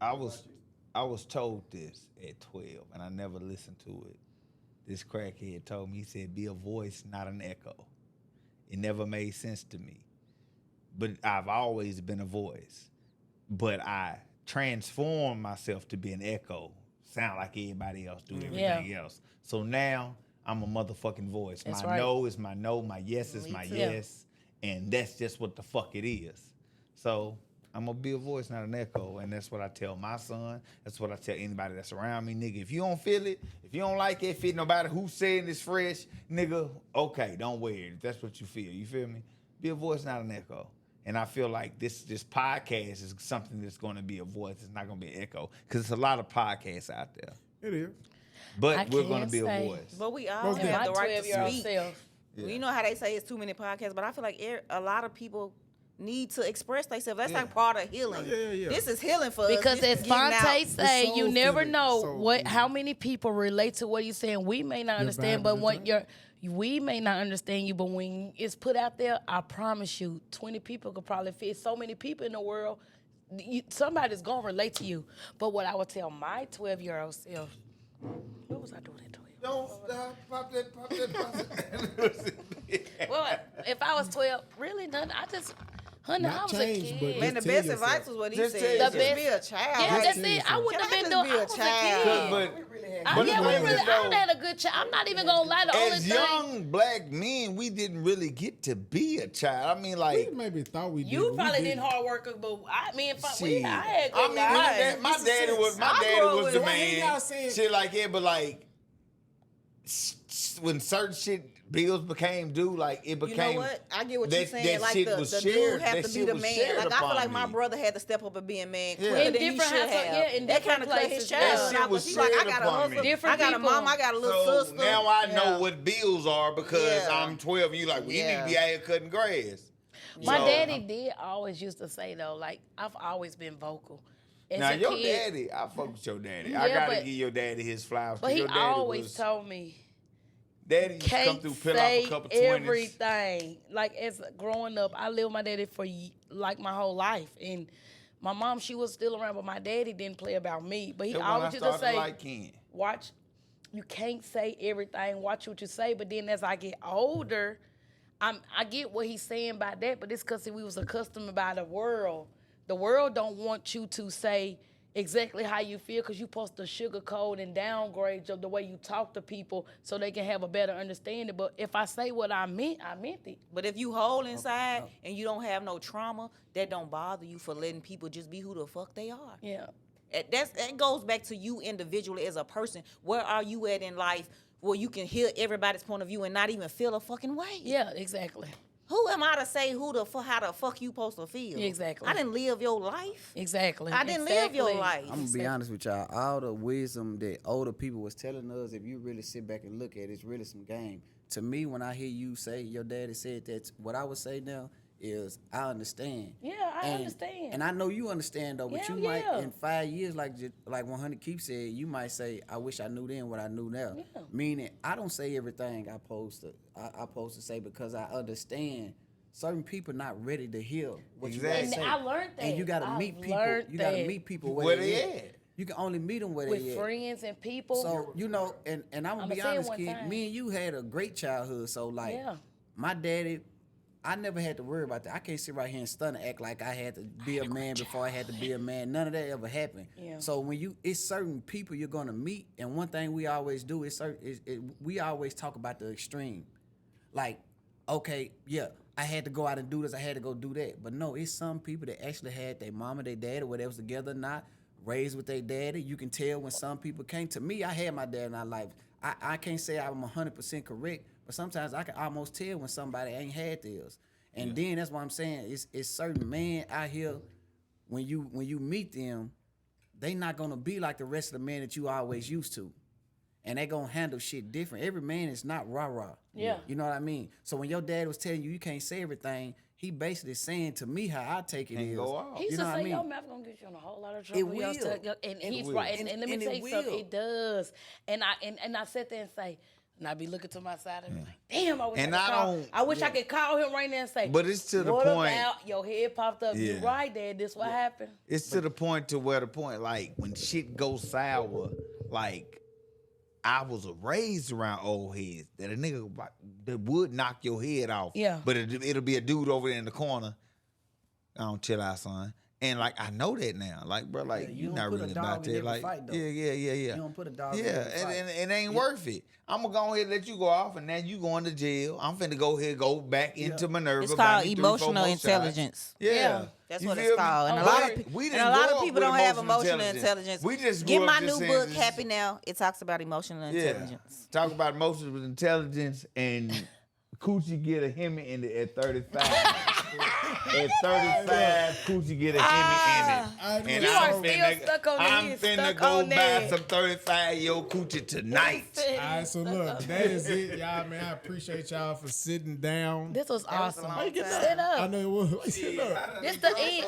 I was told this at 12, and I never listened to it. This crackhead told me, he said, "Be a voice, not an echo." It never made sense to me. But I've always been a voice. But I transformed myself to be an echo. Sound like everybody else do everything else. So now I'm a motherfucking voice. That's my right. no is my no, my yes is Me my too. yes. And that's just what the fuck it is. So I'm gonna be a voice, not an echo. And that's what I tell my son. That's what I tell anybody that's around me. Nigga, if you don't feel it, if you don't like it, fit nobody who's saying it's fresh, nigga, okay, don't wear it. If that's what you feel. You feel me? Be a voice, not an echo. And I feel like this podcast is something that's gonna be a voice. It's not gonna be an echo. Because there's a lot of podcasts out there. It is. But I we're gonna can't be a say. voice. But we all Most have My the right to 12-year-old speak. self. Well, you know how they say it's too many podcasts, but I feel like a lot of people need to express themselves. That's like part of healing. Yeah. This is healing for us. Because This as is getting out. Fonte say, soul you never feeling, know soul how many people relate to what you're saying. We may not understand, vibe but is when right. we may not understand you, but when it's put out there, I promise you, 20 people could probably fit so many people in the world. Somebody's gonna relate to you. But what I would tell my 12-year-old self, what was I doing at 12? Don't stop, pop that. Well, if I was 12, really nothing. Honey, Not I was change, a but kid. Man, the Just tell best yourself. advice was what he Just said. tell Just yourself. be a child. Yeah, Like, that's it. I wouldn't have Can I been just doing. be a I was a child? kid. But We really Yeah, I had a good child. I'm not even gonna lie. The only As thing, young black men, we didn't really get to be a child. I mean, like, We maybe thought we did. you but probably we didn't hard worker, but I shit. had good I mean, lives. my daddy was the man. y'all saying- Shit like that, but like when certain shit bills became due, like it became. You know what? I get what you're saying. that Like shit the was dude shared. have That to be shit the was man. shared Like I feel upon like my me. brother had to step up and be a man Yeah. quicker In than he different should households, have. yeah, in that different kind of cut his places. child. That shit out, was 'cause he like, I shared got a upon hustle. me. Different I got a people. mom. I got a little So sister. now I know Yeah. what bills are because Yeah. I'm 12. You like, well, you need to be out here cutting grass. My So- daddy did always used to say though, like I've always been vocal. As Now a your kid, daddy, I fuck with your daddy. I Yeah, gotta but- give your daddy his flowers. but 'cause he your daddy always was, told me. Daddy used to come Can't through, peel off say a couple 20s. everything. Like as growing up, I lived with my daddy for like my whole life, and my mom she was still around, but my daddy didn't play about me. But he That's when I always used to started say, liking. "Watch, you can't say everything. Watch what you say." But then as I get older, I get what he's saying by that, but it's because we was accustomed by the world. The world don't want you to say exactly how you feel because you're supposed to sugarcoat and downgrade the way you talk to people so they can have a better understanding. But if I say what I meant it. But if you whole inside and you don't have no trauma, that don't bother you for letting people just be who the fuck they are. Yeah. That goes back to you individually as a person. Where are you at in life where you can hear everybody's point of view and not even feel a fucking way? Yeah, exactly. Who am I to say how the fuck you supposed to feel? Exactly. I didn't live your life. Exactly. I didn't live your Exactly. life. I'm gonna be honest with y'all. All the wisdom that older people was telling us, if you really sit back and look at it, it's really some game. To me, when I hear you say your daddy said that, what I would say now is I understand. Yeah, I understand. And I know you understand though, but Yeah, you might yeah. in 5 years, like 100 Keep said, you might say, I wish I knew then what I knew now. Yeah. Meaning I don't say everything I supposed to say because I understand certain people not ready to hear what you gotta Exactly. say. And I learned that. And you gotta I've meet people. learned You gotta that. meet people Where they at? You can only meet them where With they at. friends and people. So and I'm gonna I'ma be say it honest, one kid. time. Me and you had a great childhood. So like, Yeah. my daddy, I never had to worry about that. I can't sit right here and stun and act like I had to be a man before I had to be a man. None of that ever happened. Yeah. So when it's certain people you're gonna meet, and one thing we always do is we always talk about the extreme. Like, okay, yeah, I had to go out and do this, I had to go do that. But no, it's some people that actually had their mama, their daddy, whether they was together or not, raised with their daddy. You can tell when some people came. To me, I had my dad in my life. I can't say I'm 100% correct, but sometimes I can almost tell when somebody ain't had theirs. And then that's what I'm saying. It's certain men out here, when you meet them, they not gonna be like the rest of the men that you always used to. And they gonna handle shit different. Every man is not rah-rah. Yeah. You know what I mean? So when your dad was telling you can't say everything, he basically saying to me how I take it And is. go out. He used You to know what say, I mean? your mouth gonna get you in a whole lot of trouble. It Y'all will. stuck- And It he's will. right. And let me And tell it you something. will. It does. And I sit there and say, and I be looking to my side and be like, damn, I wish And I I could call. don't- I wish I could call him right now and say, But it's to the what point- about your head popped up? You Yeah. right, Dad. This what happened. It's to the point like when shit goes sour, like I was raised around old heads that a nigga that would knock your head off. Yeah. But it'll be a dude over there in the corner. I don't chill out, son. And like I know that now. Like, bro, like Yeah, you you don't not put a really dog about in that. every Like, fight, though. yeah. You don't put a dog in Yeah, every fight. and it ain't worth it. I'm gonna go ahead and let you go off, and now you going to jail. I'm finna go back into Minerva. It's buy called me 3, 4 emotional more shots. intelligence. Yeah. Yeah. That's You what feel it's me? called. And Oh, a lot right. of people, We and didn't a lot grow of up people with don't have emotional emotional intelligence. We just Get grew my up new just saying book, this- Happy Now. It talks about emotional intelligence. Talk about emotional intelligence and Coochie get a Hemi in it at 35. At 35, Coochie get a Hemi in it. And You are still stuck on that. I'm You're finna stuck go on buy that. some 35-year-old Coochie tonight. All right, so look, that is it, y'all, man. I appreciate y'all for sitting down. This was awesome. long time. Sit I up. know it was. Sit up. This the end.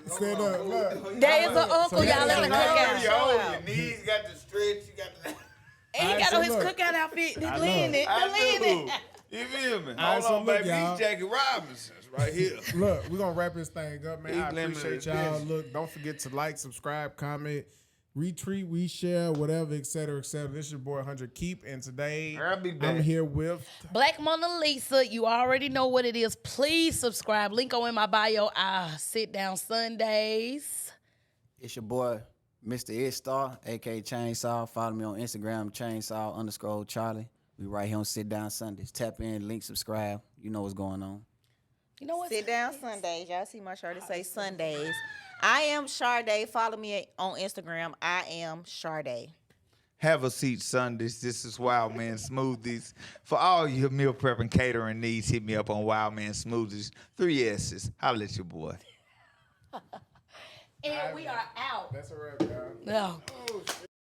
Sit up. Look. There is an uncle, So y'all that's at the the cookout. Your knees got to stretch. You got to. And he Alright, got so on his look. cookout outfit. He's I know. leaning. He's I leaning. do. You feel me? Alright, Hold so on, look, baby. y'all. These Jackie Robinsons right here. Look, we're gonna wrap this thing up, man. I Big lemon appreciate is y'all. this. Look, don't forget to like, subscribe, comment, retweet, reshare, whatever, etc., etc. This is your boy 100 Keep, and today I'll be back. I'm here with Black Mona Lisa, you already know what it is. Please subscribe. Link in my bio. Sit down Sundays. It's your boy Mr. It Star, aka Chainsaw. Follow me on Instagram, chainsaw_Charlie. We right here on Sit Down Sundays. Tap in, link, subscribe. You know what's going on. You know what? Sit Down Sundayz. Y'all see my shirt? It say Sundayz. I am Sade. Follow me on Instagram. I am Sade. Have a seat, Sundays. This is Wild Man Smoothies. For all your meal prep and catering needs, hit me up on Wild Man Smoothies. 3 S's. Holla at your boy. And we are out. That's a wrap, y'all. No.